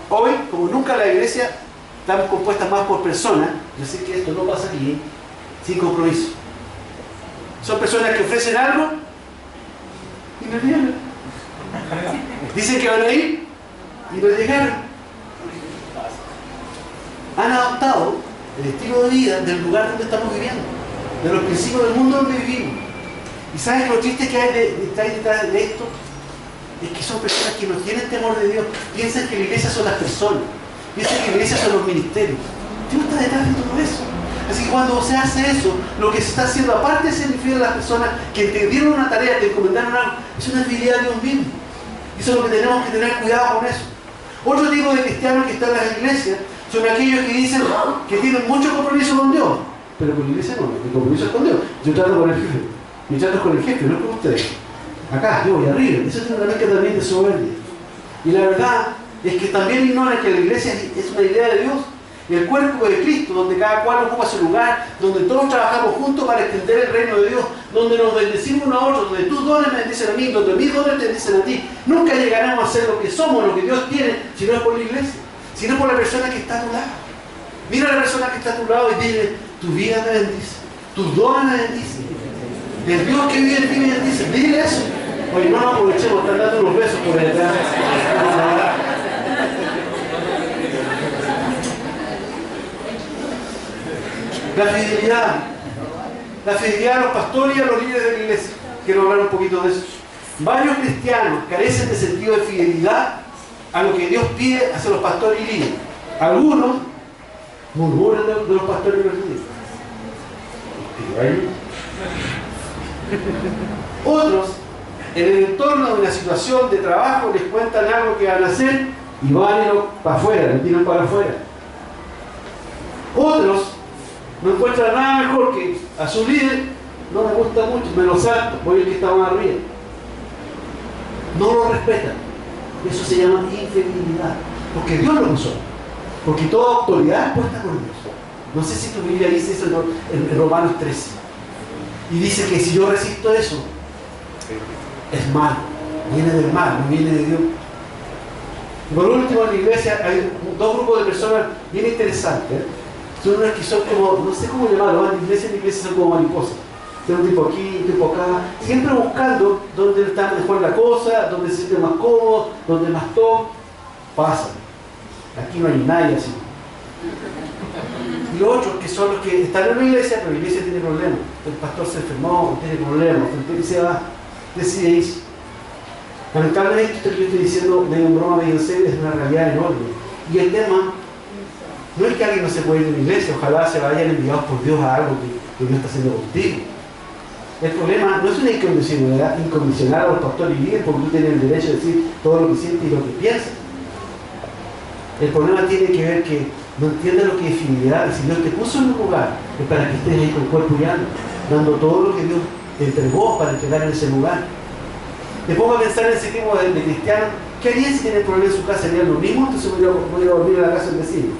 Hoy, como nunca la iglesia está compuesta más por personas, yo sé que esto no pasa aquí, sin compromiso. Son personas que ofrecen algo y no llegan. Dicen que van a ir y no llegaron. Han adoptado el estilo de vida del lugar donde estamos viviendo, de los principios del mundo donde vivimos. ¿Y sabes lo triste que hay detrás de esto? Es que son personas que no tienen temor de Dios. Piensan que la iglesia son las personas, piensan que la iglesia son los ministerios. Dios está detrás de todo eso. Así que cuando se hace eso, lo que se está haciendo, aparte de ser fiel a las personas que entendieron una tarea, te encomendaron algo, es una fidelidad a Dios mismo. Y eso es lo que tenemos que tener cuidado con eso. Otro tipo de cristianos que están en las iglesias son aquellos que dicen que tienen mucho compromiso con Dios, pero con la iglesia no, el compromiso es con Dios. Yo trato con el jefe, yo trato con el jefe, no con ustedes. Acá, yo voy arriba, eso es una mezcla también de soberbia. Y la verdad es que también ignoran que la iglesia es una idea de Dios, y el cuerpo de Cristo, donde cada cual ocupa su lugar, donde todos trabajamos juntos para extender el reino de Dios, donde nos bendecimos unos a otros, donde tus dones me bendicen a mí, donde mis dones te bendicen a ti. Nunca llegaremos a ser lo que somos, lo que Dios tiene, si no es por la iglesia, sino por la persona que está a tu lado. Mira a la persona que está a tu lado y dile: tu vida me bendice, tus dones me bendicen, el Dios que vive en ti me bendice. Dile eso. Oye, no nos aprovechemos, están dando unos besos por detrás. La fidelidad a los pastores y a los líderes de la iglesia. Quiero hablar un poquito de eso. Varios cristianos carecen de sentido de fidelidad a lo que Dios pide hacia los pastores y líderes. Algunos murmuran de los pastores y los líderes. Otros, en el entorno de una situación de trabajo, les cuentan algo que van a hacer y van para afuera, le tiran para afuera. Otros no encuentran nada mejor que a su líder: no me gusta mucho, me lo salto, voy el que está más arriba. No lo respetan. Eso se llama infidelidad, porque Dios lo usó, porque toda autoridad es puesta por Dios. No sé si tu Biblia dice eso en Romanos 13, y dice que si yo resisto eso, es malo, viene del mal, no viene de Dios. Y por último, en la iglesia hay dos grupos de personas bien interesantes. Son unas que son como, no sé cómo llamarlo, en iglesia son como mariposas. Tiene un tipo aquí, un tipo acá, siempre buscando dónde está mejor la cosa, dónde se siente más cómodo, dónde más top. Pasa. Aquí no hay nadie así. Y los otros, que son los que están en la iglesia, pero la iglesia tiene problemas. El pastor se enfermó, tiene problemas, entonces se va, decide irse. Lamentablemente, esto que yo estoy diciendo, medio en broma, medio en serio, es una realidad enorme. Y el tema no es que alguien no se pueda ir de la iglesia, ojalá se vayan enviados por Dios a algo que Dios está haciendo contigo. El problema no es una incondicional a los pastores y líderes, porque tú tienes el derecho de decir todo lo que sientes y lo que piensas. El problema tiene que ver que no entiendes lo que es fidelidad. El Señor te puso en un lugar, es para que estés ahí con cuerpo y alma, dando todo lo que Dios te entregó para entregar en ese lugar. Te pongo a pensar en ese tipo de cristiano. ¿Qué haría si tiene problemas en su casa? ¿Haría lo mismo? Entonces voy a dormir a la casa del vecino.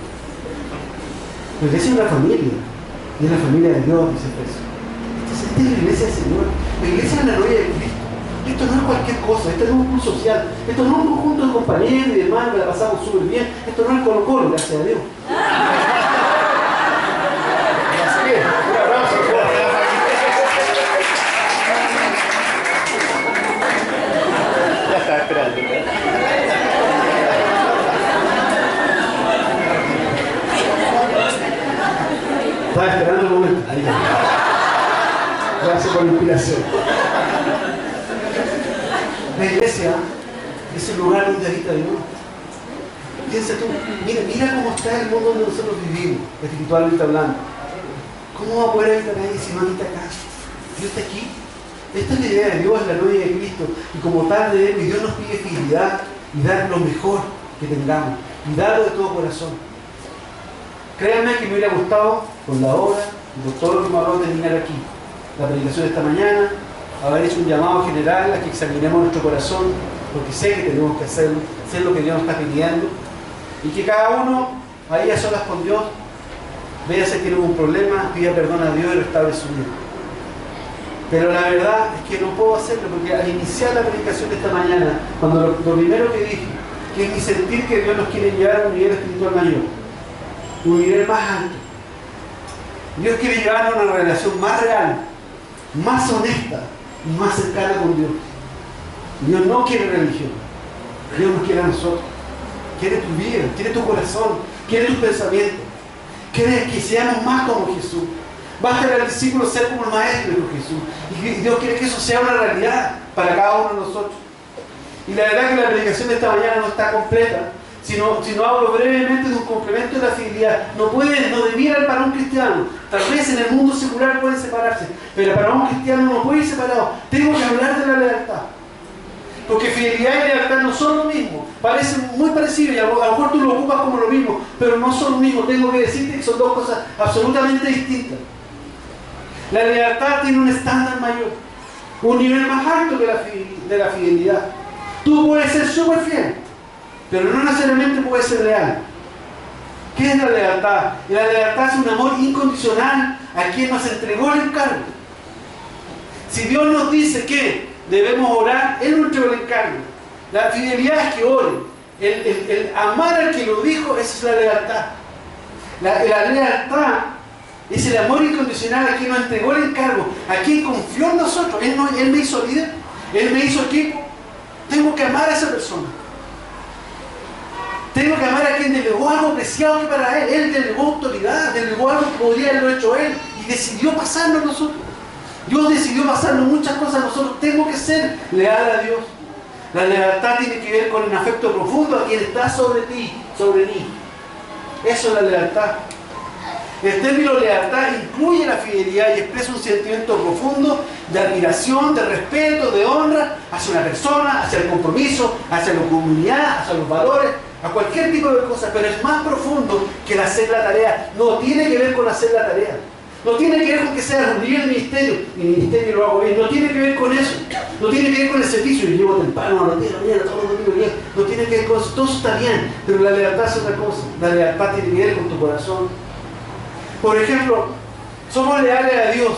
La iglesia es una familia, y es la familia de Dios, dice Jesús. Esta es la iglesia del Señor. La iglesia es la novia de Cristo. Esto no es cualquier cosa, esto no es un club social, esto no es un conjunto de compañeros y demás que la pasamos súper bien, esto no es Colo-Colo, gracias a Dios. Así que, un aplauso. Ya estaba esperando. Estaba esperando un momento. Ahí ya. Gracias por la inspiración. La iglesia es el lugar donde habita Dios. Piensa tú, mira cómo está el mundo donde nosotros vivimos, espiritualmente hablando. ¿Cómo va a poder habitar ahí si no habita acá? Dios está aquí. Esta es la idea de Dios, la novia de Cristo, y como tal debemos, y Dios nos pide fidelidad y dar lo mejor que tengamos, y darlo de todo corazón. Créanme que me hubiera gustado, con la hora y con todo lo que me habló, terminar aquí la predicación de esta mañana, haber hecho un llamado general a que examinemos nuestro corazón, porque sé que tenemos que hacer lo que Dios nos está pidiendo, y que cada uno, ahí a solas con Dios, vea si tiene algún problema, pida perdón a Dios y restaure su vida. Pero la verdad es que no puedo hacerlo, porque al iniciar la predicación de esta mañana, cuando lo primero que dije, que es mi sentir que Dios nos quiere llevar a un nivel espiritual mayor, un nivel más alto. Dios quiere llevarnos a una relación más real, más honesta y más cercana con Dios. Dios no quiere religión, Dios nos quiere a nosotros. Quiere tu vida, quiere tu corazón, quiere tus pensamientos, quiere que seamos más como Jesús. Basta al discípulo ser como el maestro de Jesús. Y Dios quiere que eso sea una realidad para cada uno de nosotros. Y la verdad que la predicación de esta mañana no está completa. Si no hablo brevemente de un complemento de la fidelidad, no debiera para un cristiano. Tal vez en el mundo secular pueden separarse, pero para un cristiano no puede ir separado. Tengo que hablar de la lealtad. Porque fidelidad y lealtad no son lo mismo. Parecen muy parecidos y a lo mejor tú lo ocupas como lo mismo, pero no son lo mismo. Tengo que decirte que son dos cosas absolutamente distintas. La lealtad tiene un estándar mayor, un nivel más alto de la fidelidad. Tú puedes ser súper fiel, pero no necesariamente puedes ser leal. ¿Qué es la lealtad? La lealtad es un amor incondicional a quien nos entregó el encargo. Si Dios nos dice que debemos orar, Él nos entregó el encargo. La fidelidad es que oren. El amar al que lo dijo, esa es la lealtad. La lealtad es el amor incondicional a quien nos entregó el encargo, a quien confió en nosotros. Él me hizo líder, Él me hizo equipo. Tengo que amar a esa persona. Tengo que amar a quien delegó algo preciado que para Él. Él delegó autoridad, delegó algo que podría haberlo hecho Él y decidió pasarlo a nosotros. Dios decidió pasarnos muchas cosas a nosotros. Tengo que ser leal a Dios. La lealtad tiene que ver con un afecto profundo a quien está sobre ti, sobre mí. Eso es la lealtad. El término lealtad incluye la fidelidad y expresa un sentimiento profundo de admiración, de respeto, de honra hacia una persona, hacia el compromiso, hacia la comunidad, hacia los valores, a cualquier tipo de cosas, pero es más profundo que el hacer la tarea. No tiene que ver con hacer la tarea. No tiene que ver con que sea un nivel de ministerio. Mi ministerio lo hago bien. No tiene que ver con eso. No tiene que ver con el servicio. Yo llevo temprano a las 10 de la mañana, todos los domingos bien. No tiene que ver con eso. Todo eso está bien. Pero la lealtad es otra cosa. La lealtad tiene que ver con tu corazón. Por ejemplo, somos leales a Dios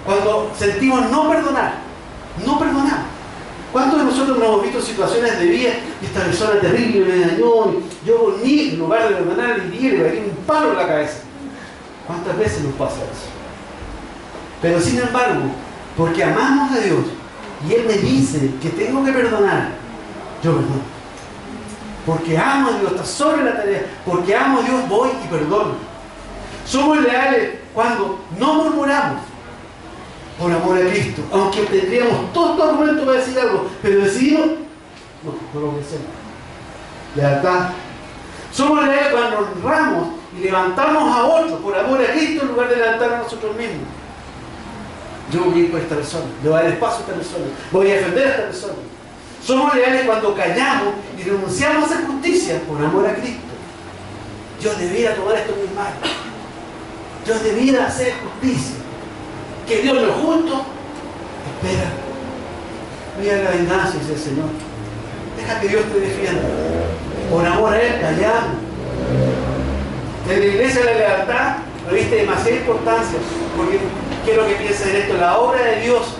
cuando sentimos no perdonar. No perdonamos. ¿Cuántos de nosotros nos hemos visto en situaciones de vida y esta persona terrible me dañó? Yo ni en lugar de perdonar le di, le pegué un palo en la cabeza. ¿Cuántas veces nos pasa eso? Pero sin embargo, porque amamos a Dios y Él me dice que tengo que perdonar, yo perdono. Porque amo a Dios, está sobre la tarea. Porque amo a Dios, voy y perdono. Somos leales cuando no murmuramos por amor a Cristo, aunque tendríamos todo este argumento para decir algo, pero decidimos, no lo hacemos. Lealtad. Somos leales cuando honramos y levantamos a otros por amor a Cristo en lugar de levantar a nosotros mismos. Yo voy a ir por esta persona, le voy a dar espacio a esta persona, voy a defender a esta persona. Somos leales cuando callamos y renunciamos a justicia por amor a Cristo. Yo debiera tomar esto en mis manos. Yo debiera hacer justicia. Que Dios lo justo espera. Mira la venganza, dice el Señor. Deja que Dios te defienda. Por amor a Él, callamos. En la iglesia la lealtad reviste demasiada importancia, porque quiero que pienses en esto, la obra de Dios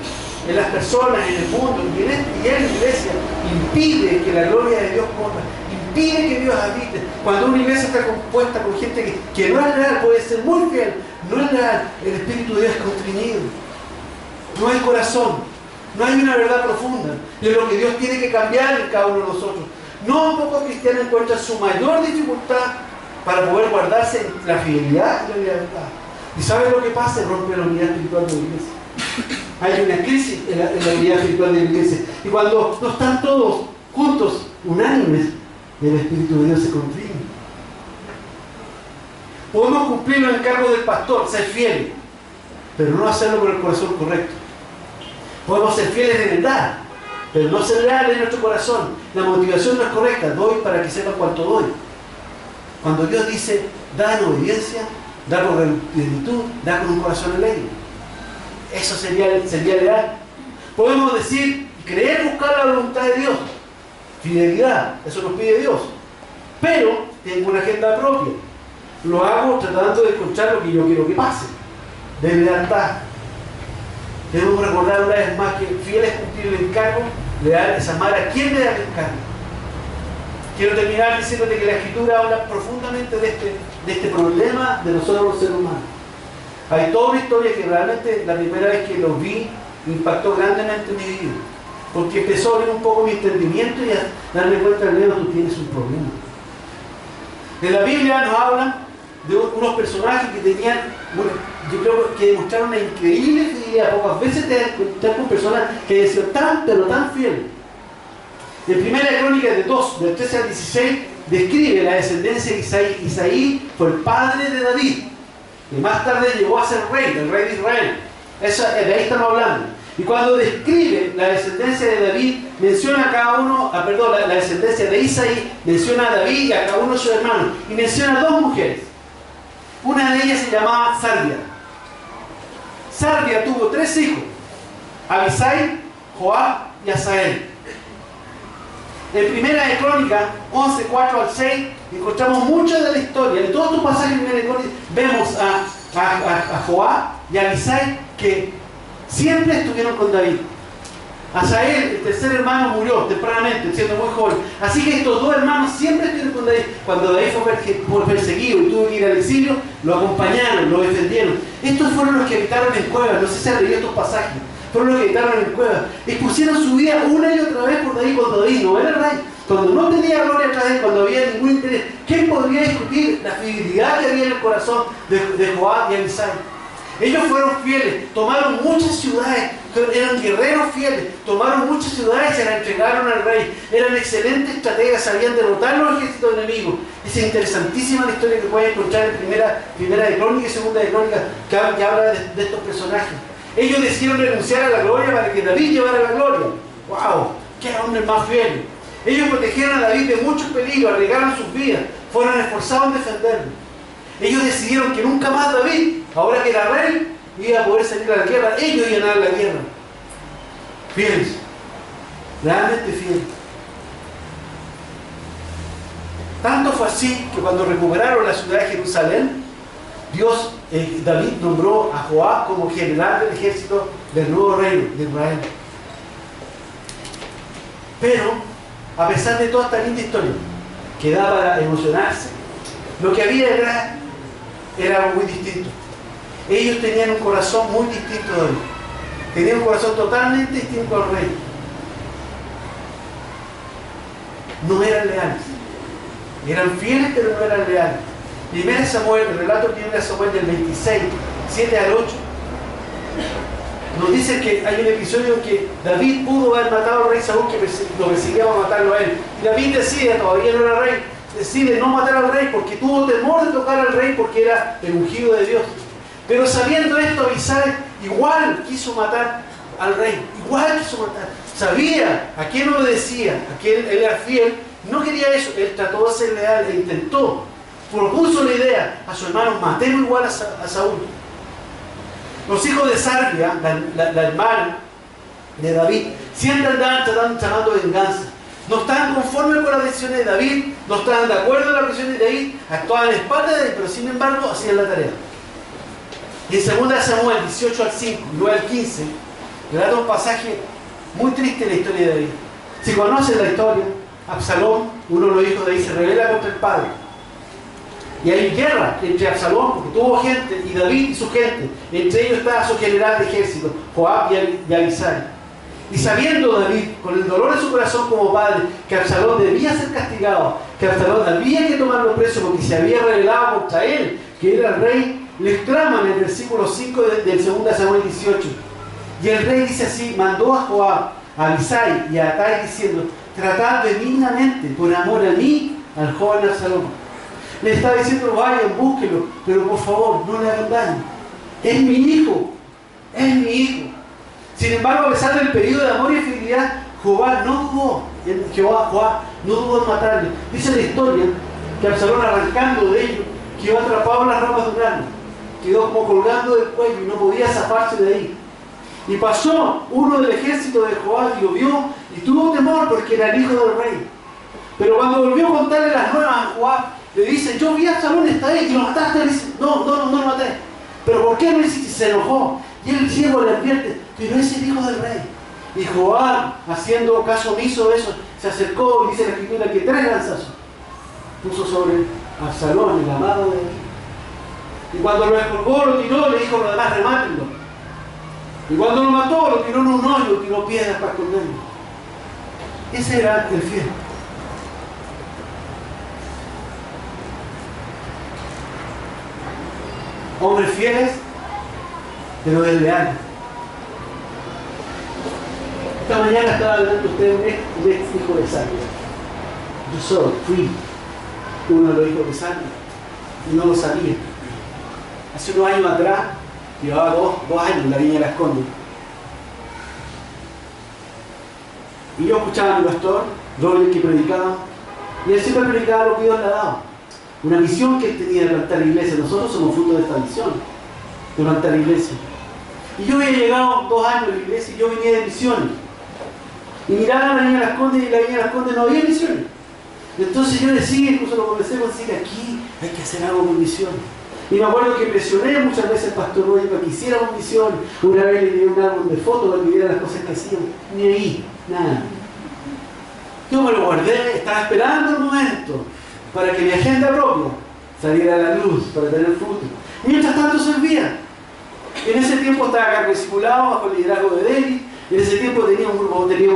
en las personas, en el mundo, y en la iglesia, impide que la gloria de Dios corra, impide que Dios habite. Cuando una iglesia está compuesta con gente que no es leal, puede ser muy fiel, no es leal, el Espíritu de Dios es constreñido, no hay corazón, no hay una verdad profunda, y es lo que Dios tiene que cambiar en cada uno de nosotros. No un poco cristiano encuentra su mayor dificultad para poder guardarse en la fidelidad y la lealtad. ¿Y sabe lo que pasa? Rompe la unidad espiritual de la iglesia. Hay una crisis en la unidad espiritual de la iglesia. Y cuando no están todos juntos, unánimes, el Espíritu de Dios se comprime. Podemos cumplir los encargos del pastor, ser fiel, pero no hacerlo con el corazón correcto. Podemos ser fieles en el dar, pero no ser leales en nuestro corazón. La motivación no es correcta. Doy para que sepan cuánto doy. Cuando Dios dice, da en obediencia, da con gratitud, da con un corazón alegre. Eso sería leal. Podemos decir, creer, buscar la voluntad de Dios. Fidelidad, eso nos pide Dios. Pero tengo una agenda propia. Lo hago tratando de encontrar lo que yo quiero que pase. De lealtad. Debemos recordar una vez más que fiel es cumplir el encargo, leal es amar a quien le da el encargo. Quiero terminar diciéndote que la Escritura habla profundamente de este problema de nosotros los seres humanos. Hay toda una historia que realmente la primera vez que lo vi impactó grandemente en mi vida. Porque empezó a abrir un poco mi entendimiento y a darme cuenta, Leo, tú tienes un problema. En la Biblia nos hablan de unos personajes que tenían, bueno, yo creo que demostraron una increíble fidelidad. Pocas veces te encuentras con personas que han sido tan, pero tan fieles. En Primera de Crónicas de 2, del 13 al 16, describe la descendencia de Isaí. Isaí fue el padre de David, y más tarde llegó a ser rey, el rey de Israel. De ahí estamos hablando. Y cuando describe la descendencia de David, menciona a cada uno, la descendencia de Isaí, menciona a David y a cada uno de sus hermanos, y menciona a dos mujeres. Una de ellas se llamaba Sarbia. Sarbia tuvo 3 hijos, Abisai, Joab y Asael. En Primera de Crónicas 11, 4 al 6, encontramos mucho de la historia. En todos estos pasajes de Primera de Crónicas vemos a Joab y a Abisai que siempre estuvieron con David. Asael, el tercer hermano, murió tempranamente, siendo muy joven. Así que estos dos hermanos siempre estuvieron con David. Cuando David fue perseguido y tuvo que ir al exilio, lo acompañaron, lo defendieron. Estos fueron los que habitaron en cuevas. No sé si han leído estos pasajes. Fueron los que habitaron en cuevas. Expusieron su vida una y otra vez por David cuando David no era rey. Cuando no tenía gloria atrás de él, cuando había ningún interés. ¿Quién podría discutir la fidelidad que había en el corazón de Joab y Abisai? Ellos fueron fieles, tomaron muchas ciudades, eran guerreros fieles, tomaron muchas ciudades y se las entregaron al rey. Eran excelentes estrategas, sabían derrotar los ejércitos enemigos. Es interesantísima la historia que pueden encontrar en primera de Crónicas y Segunda de Crónicas, que habla de estos personajes. Ellos decidieron renunciar a la gloria para que David llevara la gloria. ¡Wow! ¡Qué hombres más fieles! Ellos protegieron a David de muchos peligros, arriesgaron sus vidas, fueron esforzados en defenderlo. Ellos decidieron que nunca más David, ahora que era rey, iba a poder salir a la guerra. Ellos iban a dar la guerra. Fieles. Realmente fieles. Tanto fue así que cuando recuperaron la ciudad de Jerusalén, David nombró a Joab como general del ejército del nuevo reino de Israel. Pero, a pesar de toda esta linda historia, que da para emocionarse, lo que había era algo muy distinto. Ellos tenían un corazón muy distinto de David. Tenían un corazón totalmente distinto al rey. No eran leales. Eran fieles, pero no eran leales. Primera Samuel, el relato de Primera Samuel del 26, 7 al 8, nos dice que hay un episodio en que David pudo haber matado al rey Saúl, que lo perseguía para matarlo a él. Y David decide, todavía no era rey, decide no matar al rey porque tuvo temor de tocar al rey porque era el ungido de Dios. Pero sabiendo esto, Abisai igual quiso matar al rey, igual quiso matar. Sabía a quién obedecía, a quién él era fiel, no quería eso, él trató de ser leal e intentó, propuso la idea a su hermano, matemos igual a Saúl. Los hijos de Sarbia, la hermana de David, siempre andaban tramando venganza. No estaban conformes con las decisiones de David, no estaban de acuerdo en las decisiones de David, actuaban en espalda de David, pero sin embargo hacían la tarea. Y en 2 Samuel 18 al 5, 9 al 15, relata un pasaje muy triste en la historia de David. Si conocen la historia, Absalón, uno de los hijos de David, se rebela contra el padre. Y hay guerra entre Absalón, porque tuvo gente, y David y su gente. Entre ellos estaba su general de ejército, Joab y Abisai. Y sabiendo David, con el dolor de su corazón como padre, que Absalón debía ser castigado, que Absalón había que tomarlo preso porque se había rebelado contra él, que era el rey, le exclaman en el versículo 5 del 2 Samuel 18. Y el rey dice así, mandó a Joab, a Abisai y a Atai diciendo, tratad benignamente, por amor a mí, al joven Absalón. Le está diciendo, vayan, búsquenlo, pero por favor, no le hagan daño. Es mi hijo, es mi hijo. Sin embargo, a pesar del periodo de amor y fidelidad, Jehová no dudó en matarle. Dice la historia que Absalón, arrancando de ellos, quedó atrapado en las ramas de un árbol, quedó como colgando del cuello y no podía zafarse de ahí. Y pasó uno del ejército de Jehová y lo vio y tuvo temor porque era el hijo del rey. Pero cuando volvió a contarle las nuevas a Jehová, le dice: yo vi a Absalón, está ahí, y lo mataste. Le dice: no lo maté. ¿Pero por qué no le hiciste? Se enojó. Y el siervo le advierte: pero es el hijo del rey. Y Jehová, haciendo caso omiso de eso, se acercó y dice la escritura que 3 lanzazos puso sobre Absalón, el amado de él. Y cuando lo descolgó, lo tiró, le dijo: lo demás remátenlo. Y cuando lo mató, lo tiró en un hoyo, tiró piedras para esconderlo. Ese era el fiel. Hombres fieles, pero desleales. Esta mañana estaba hablando usted un ex hijo de Sandra. Yo fui uno de los hijos de Sandra y no lo sabía. Hace unos años atrás, llevaba dos años en la Viña de Las Condes. Y yo escuchaba a mi pastor, Robles, que predicaba, y él siempre predicaba lo que Dios le ha dado. Una misión que él tenía de plantar la iglesia. Nosotros somos fruto de esta misión, de plantar la iglesia. Y yo había llegado 2 años a la iglesia y yo venía de misiones. Y miraba la Viña de Las Condes y la Viña de Las Condes no había misiones. Entonces yo decía, incluso lo comencé a decir: aquí hay que hacer algo con misiones. Y me acuerdo que presioné muchas veces al pastor Roy para que hiciéramos misión. Una vez le di un álbum de fotos para que viera las cosas que hacíamos. Ni ahí, nada. Yo me lo guardé, estaba esperando el momento para que mi agenda propia saliera a la luz, para tener fruto. Y mientras tanto servía. En ese tiempo estaba acá discipulado bajo el liderazgo de Deli. En ese tiempo teníamos un grupo de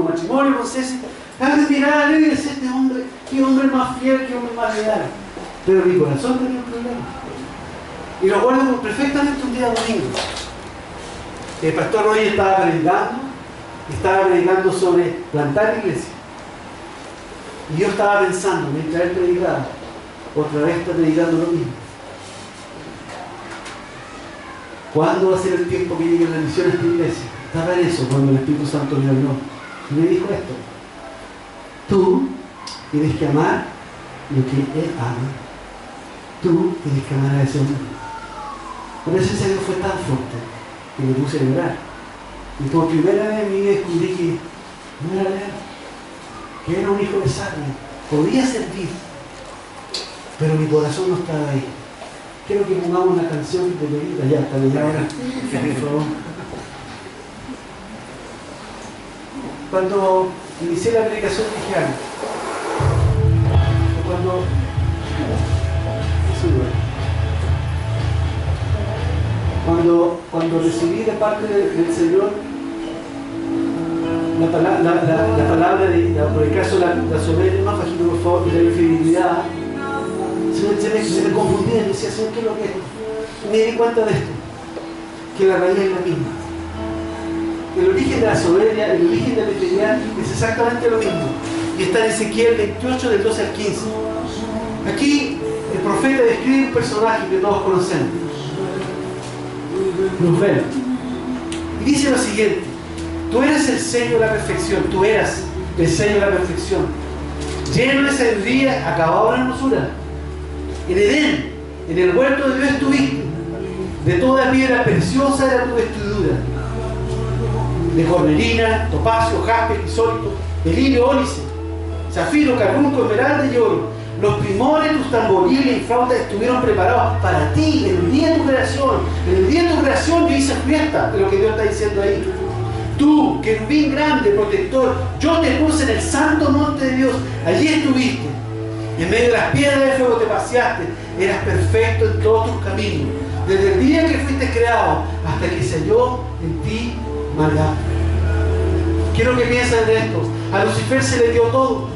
matrimonio con Ceci. Cada vez miraba y decía: este hombre, qué hombre más fiel, qué hombre más leal. Pero mi corazón tenía un problema. Y lo recuerdo perfectamente un día domingo. El pastor Roy estaba predicando sobre plantar la iglesia. Y yo estaba pensando, mientras él predicaba, otra vez está predicando lo mismo. ¿Cuándo va a ser el tiempo que llegue la misión a esta iglesia? Estaba en eso cuando el Espíritu Santo me habló. Y me dijo esto: tú tienes que amar lo que Él ama. Tú tienes que amar a ese hombre. La presencia de Dios fue tan fuerte que me puse a llorar. Y por primera vez en mi vida descubrí que no era leal, que era un hijo de sangre, podía servir, pero mi corazón no estaba ahí. Quiero que pongamos una canción de Perita, ya está bien ahora, por favor. Cuando inicié la predicación dije algo. Cuando recibí de parte del Señor la palabra por el caso de la soberbia, más bajito por favor, de la infidelidad, se me confundía y decía: Señor, ¿qué es lo que es? Y me di cuenta de esto, que la raíz es la misma. El origen de la soberbia, el origen de la infidelidad es exactamente lo mismo. Y está en Ezequiel 28, del 12 al 15. Aquí el profeta describe un personaje que todos conocemos, Luzbel. Y dice lo siguiente: tú eres el sello de la perfección, tú eras el sello de la perfección. Lleno de sabiduría, acabado en hermosura. En Edén, en el huerto de Dios estuviste. De toda piedra preciosa era tu vestidura. De cornelina, topacio, jaspe, crisólito, berilio, ónice, zafiro, carbunco, esmeralda y oro. Los primores, tus tamboriles y flautas estuvieron preparados para ti en el día de tu creación. En el día de tu creación yo hice fiesta, de lo que Dios está diciendo ahí. Tú, querubín grande, protector, yo te puse en el santo monte de Dios. Allí estuviste. Y en medio de las piedras de fuego te paseaste. Eras perfecto en todos tus caminos. Desde el día que fuiste creado hasta que se halló en ti maldad. Quiero que piensen en esto. A Lucifer se le dio todo.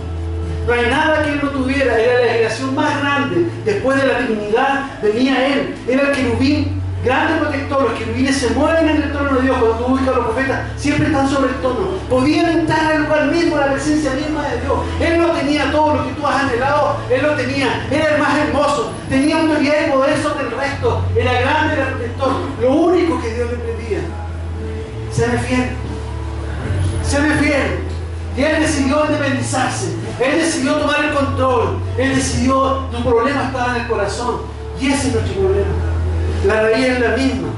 No hay nada que él no tuviera. Era la creación más grande. Después de la divinidad venía él. Era el querubín grande protector. Los querubines se mueven en el trono de Dios. Cuando tú buscas a los profetas, siempre están sobre el trono. Podían entrar al lugar mismo, a la presencia misma de Dios. Él no tenía todo lo que tú has anhelado. Él lo tenía. Era el más hermoso. Tenía autoridad y poder sobre el resto. Era grande, era protector. Lo único que Dios le pedía: sean fieles fiel. Séme fiel. Y Él decidió independizarse. Él decidió tomar el control. Él decidió, tu problema estaba en el corazón. Y ese es nuestro problema. La raíz es la misma.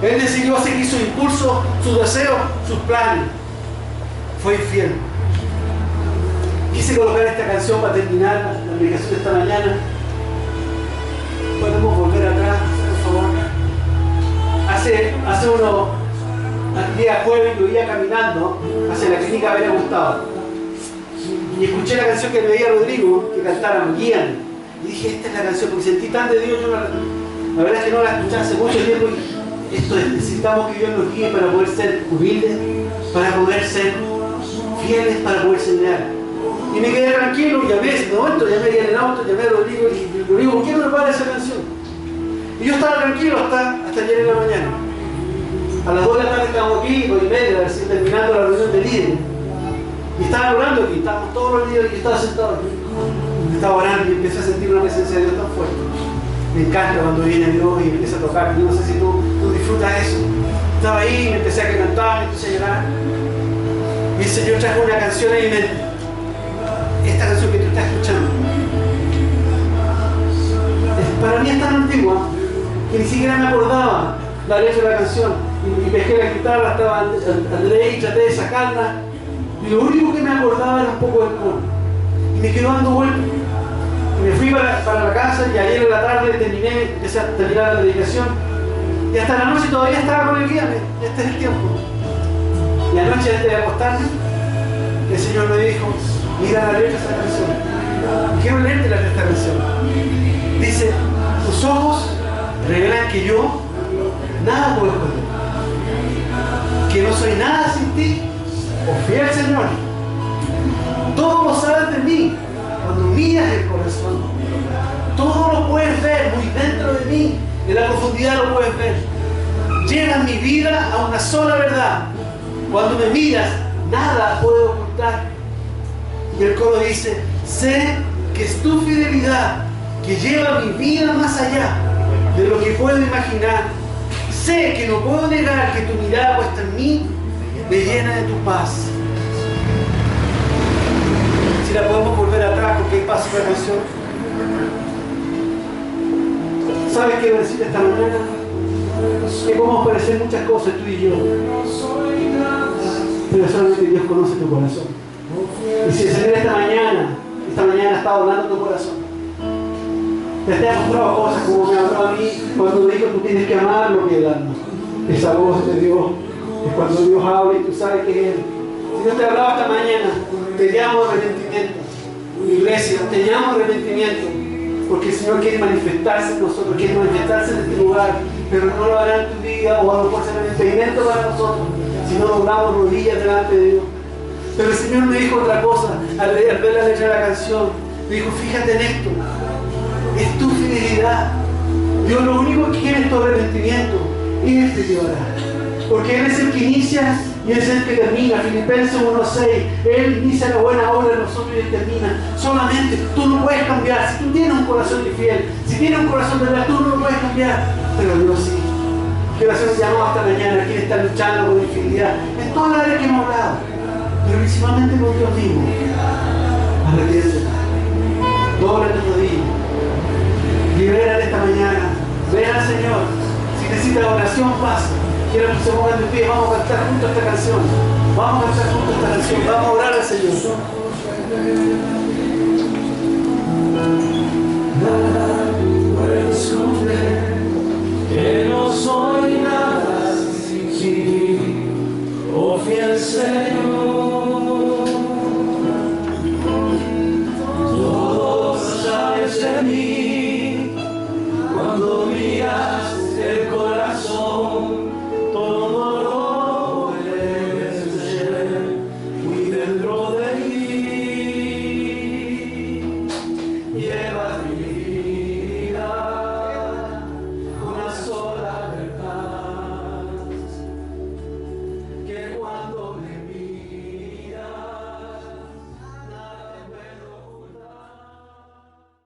Él decidió seguir sus impulsos, sus deseos, sus planes. Fue infiel. Quise colocar esta canción para terminar la predicación de esta mañana. Podemos volver atrás, por favor. Hace unos días jueves yo iba caminando hacia la clínica Vera Gustavo y escuché la canción que le veía a Rodrigo que cantaran Guíame, y dije, esta es la canción, porque sentí tan de Dios. Yo la verdad es que no la escuché hace mucho tiempo, y esto es, necesitamos que Dios nos guíe para poder ser humildes, para poder ser fieles, para poder ser leales. Y me quedé tranquilo, llamé ese momento, llamé en el auto, llamé a Rodrigo y dije, Rodrigo, ¿por qué no me para esa canción? Y yo estaba tranquilo hasta ayer en la mañana. A las 2 de la tarde estábamos aquí, 2:30, así, terminando la reunión de líderes. Y estaba orando aquí, estábamos todos los líderes y yo estaba sentado aquí. Estaba orando y empecé a sentir una presencia de Dios tan fuerte. Me encanta cuando viene Dios y empieza a tocar. Yo no sé si tú disfrutas eso. Estaba ahí, me empecé a cantar, me empecé a llorar. Y el Señor trajo una canción ahí en mente. Esta canción que tú estás escuchando. Para mí es tan antigua que ni siquiera me acordaba la letra de la canción. Y pesqué la guitarra, estaba André y traté de sacarla. Y lo único que me acordaba era un poco del coro. Y me quedó dando vueltas. Y me fui para la casa y ayer en la tarde empecé a terminar la predicación. Y hasta la noche todavía estaba con el Guíame. Este es el tiempo. Y anoche antes de acostarme, el Señor me dijo, mira la letra de esta canción. Y quiero leerte la letra de esta canción. Dice, tus ojos revelan que yo nada puedo esconder. Que no soy nada sin ti. Confía al Señor. Todo lo sabes de mí. Cuando miras el corazón, todo lo puedes ver muy dentro de mí. En la profundidad lo puedes ver. Llevas mi vida a una sola verdad. Cuando me miras, nada puedo ocultar. Y el coro dice, sé que es tu fidelidad que lleva mi vida más allá de lo que puedo imaginar. Sé que no puedo negar que tu mirada puesta en mí me llena de tu paz. Si la podemos volver atrás, porque hay paso para la canción. ¿Sabes qué voy a decir esta mañana? Que podemos parecer muchas cosas tú y yo, pero solamente Dios conoce tu corazón. Y si el Señor esta mañana está hablando tu corazón, te ha mostrado cosas como me habló a mí cuando me dijo tú tienes que amarlo que el alma. Esa voz de Dios es cuando Dios habla y tú sabes que es Él. Si Dios te hablaba esta mañana, te llamo a arrepentimiento. Iglesia, te llamo a arrepentimiento, porque el Señor quiere manifestarse en nosotros, quiere manifestarse en este lugar, pero no lo hará en tu vida, o a lo mejor será un impedimento para nosotros si no doblamos rodillas delante de Dios. Pero el Señor me dijo otra cosa al ver la letra de la canción. Me dijo, fíjate en esto, es tu fidelidad. Dios lo único que quiere es tu arrepentimiento, y Él te llevará, porque Él es el que inicia y Él es el que termina. Filipenses 1:6, Él inicia la buena obra en nosotros y Él termina. Solamente tú no puedes cambiar. Si tú tienes un corazón infiel, si tienes un corazón de verdad, tú no lo puedes cambiar, pero Dios sí. Quiero hacer un llamado hasta mañana a quien está luchando con infidelidad en todas las áreas que hemos hablado, pero principalmente con Dios mismo. Arrepiéntete, dobla tu rodilla, libérate esta mañana, ven al Señor. Si necesitas oración, pasa. Quiero que se pongan de pie, vamos a cantar juntos esta canción. Vamos a cantar juntos esta canción, vamos a orar al Señor.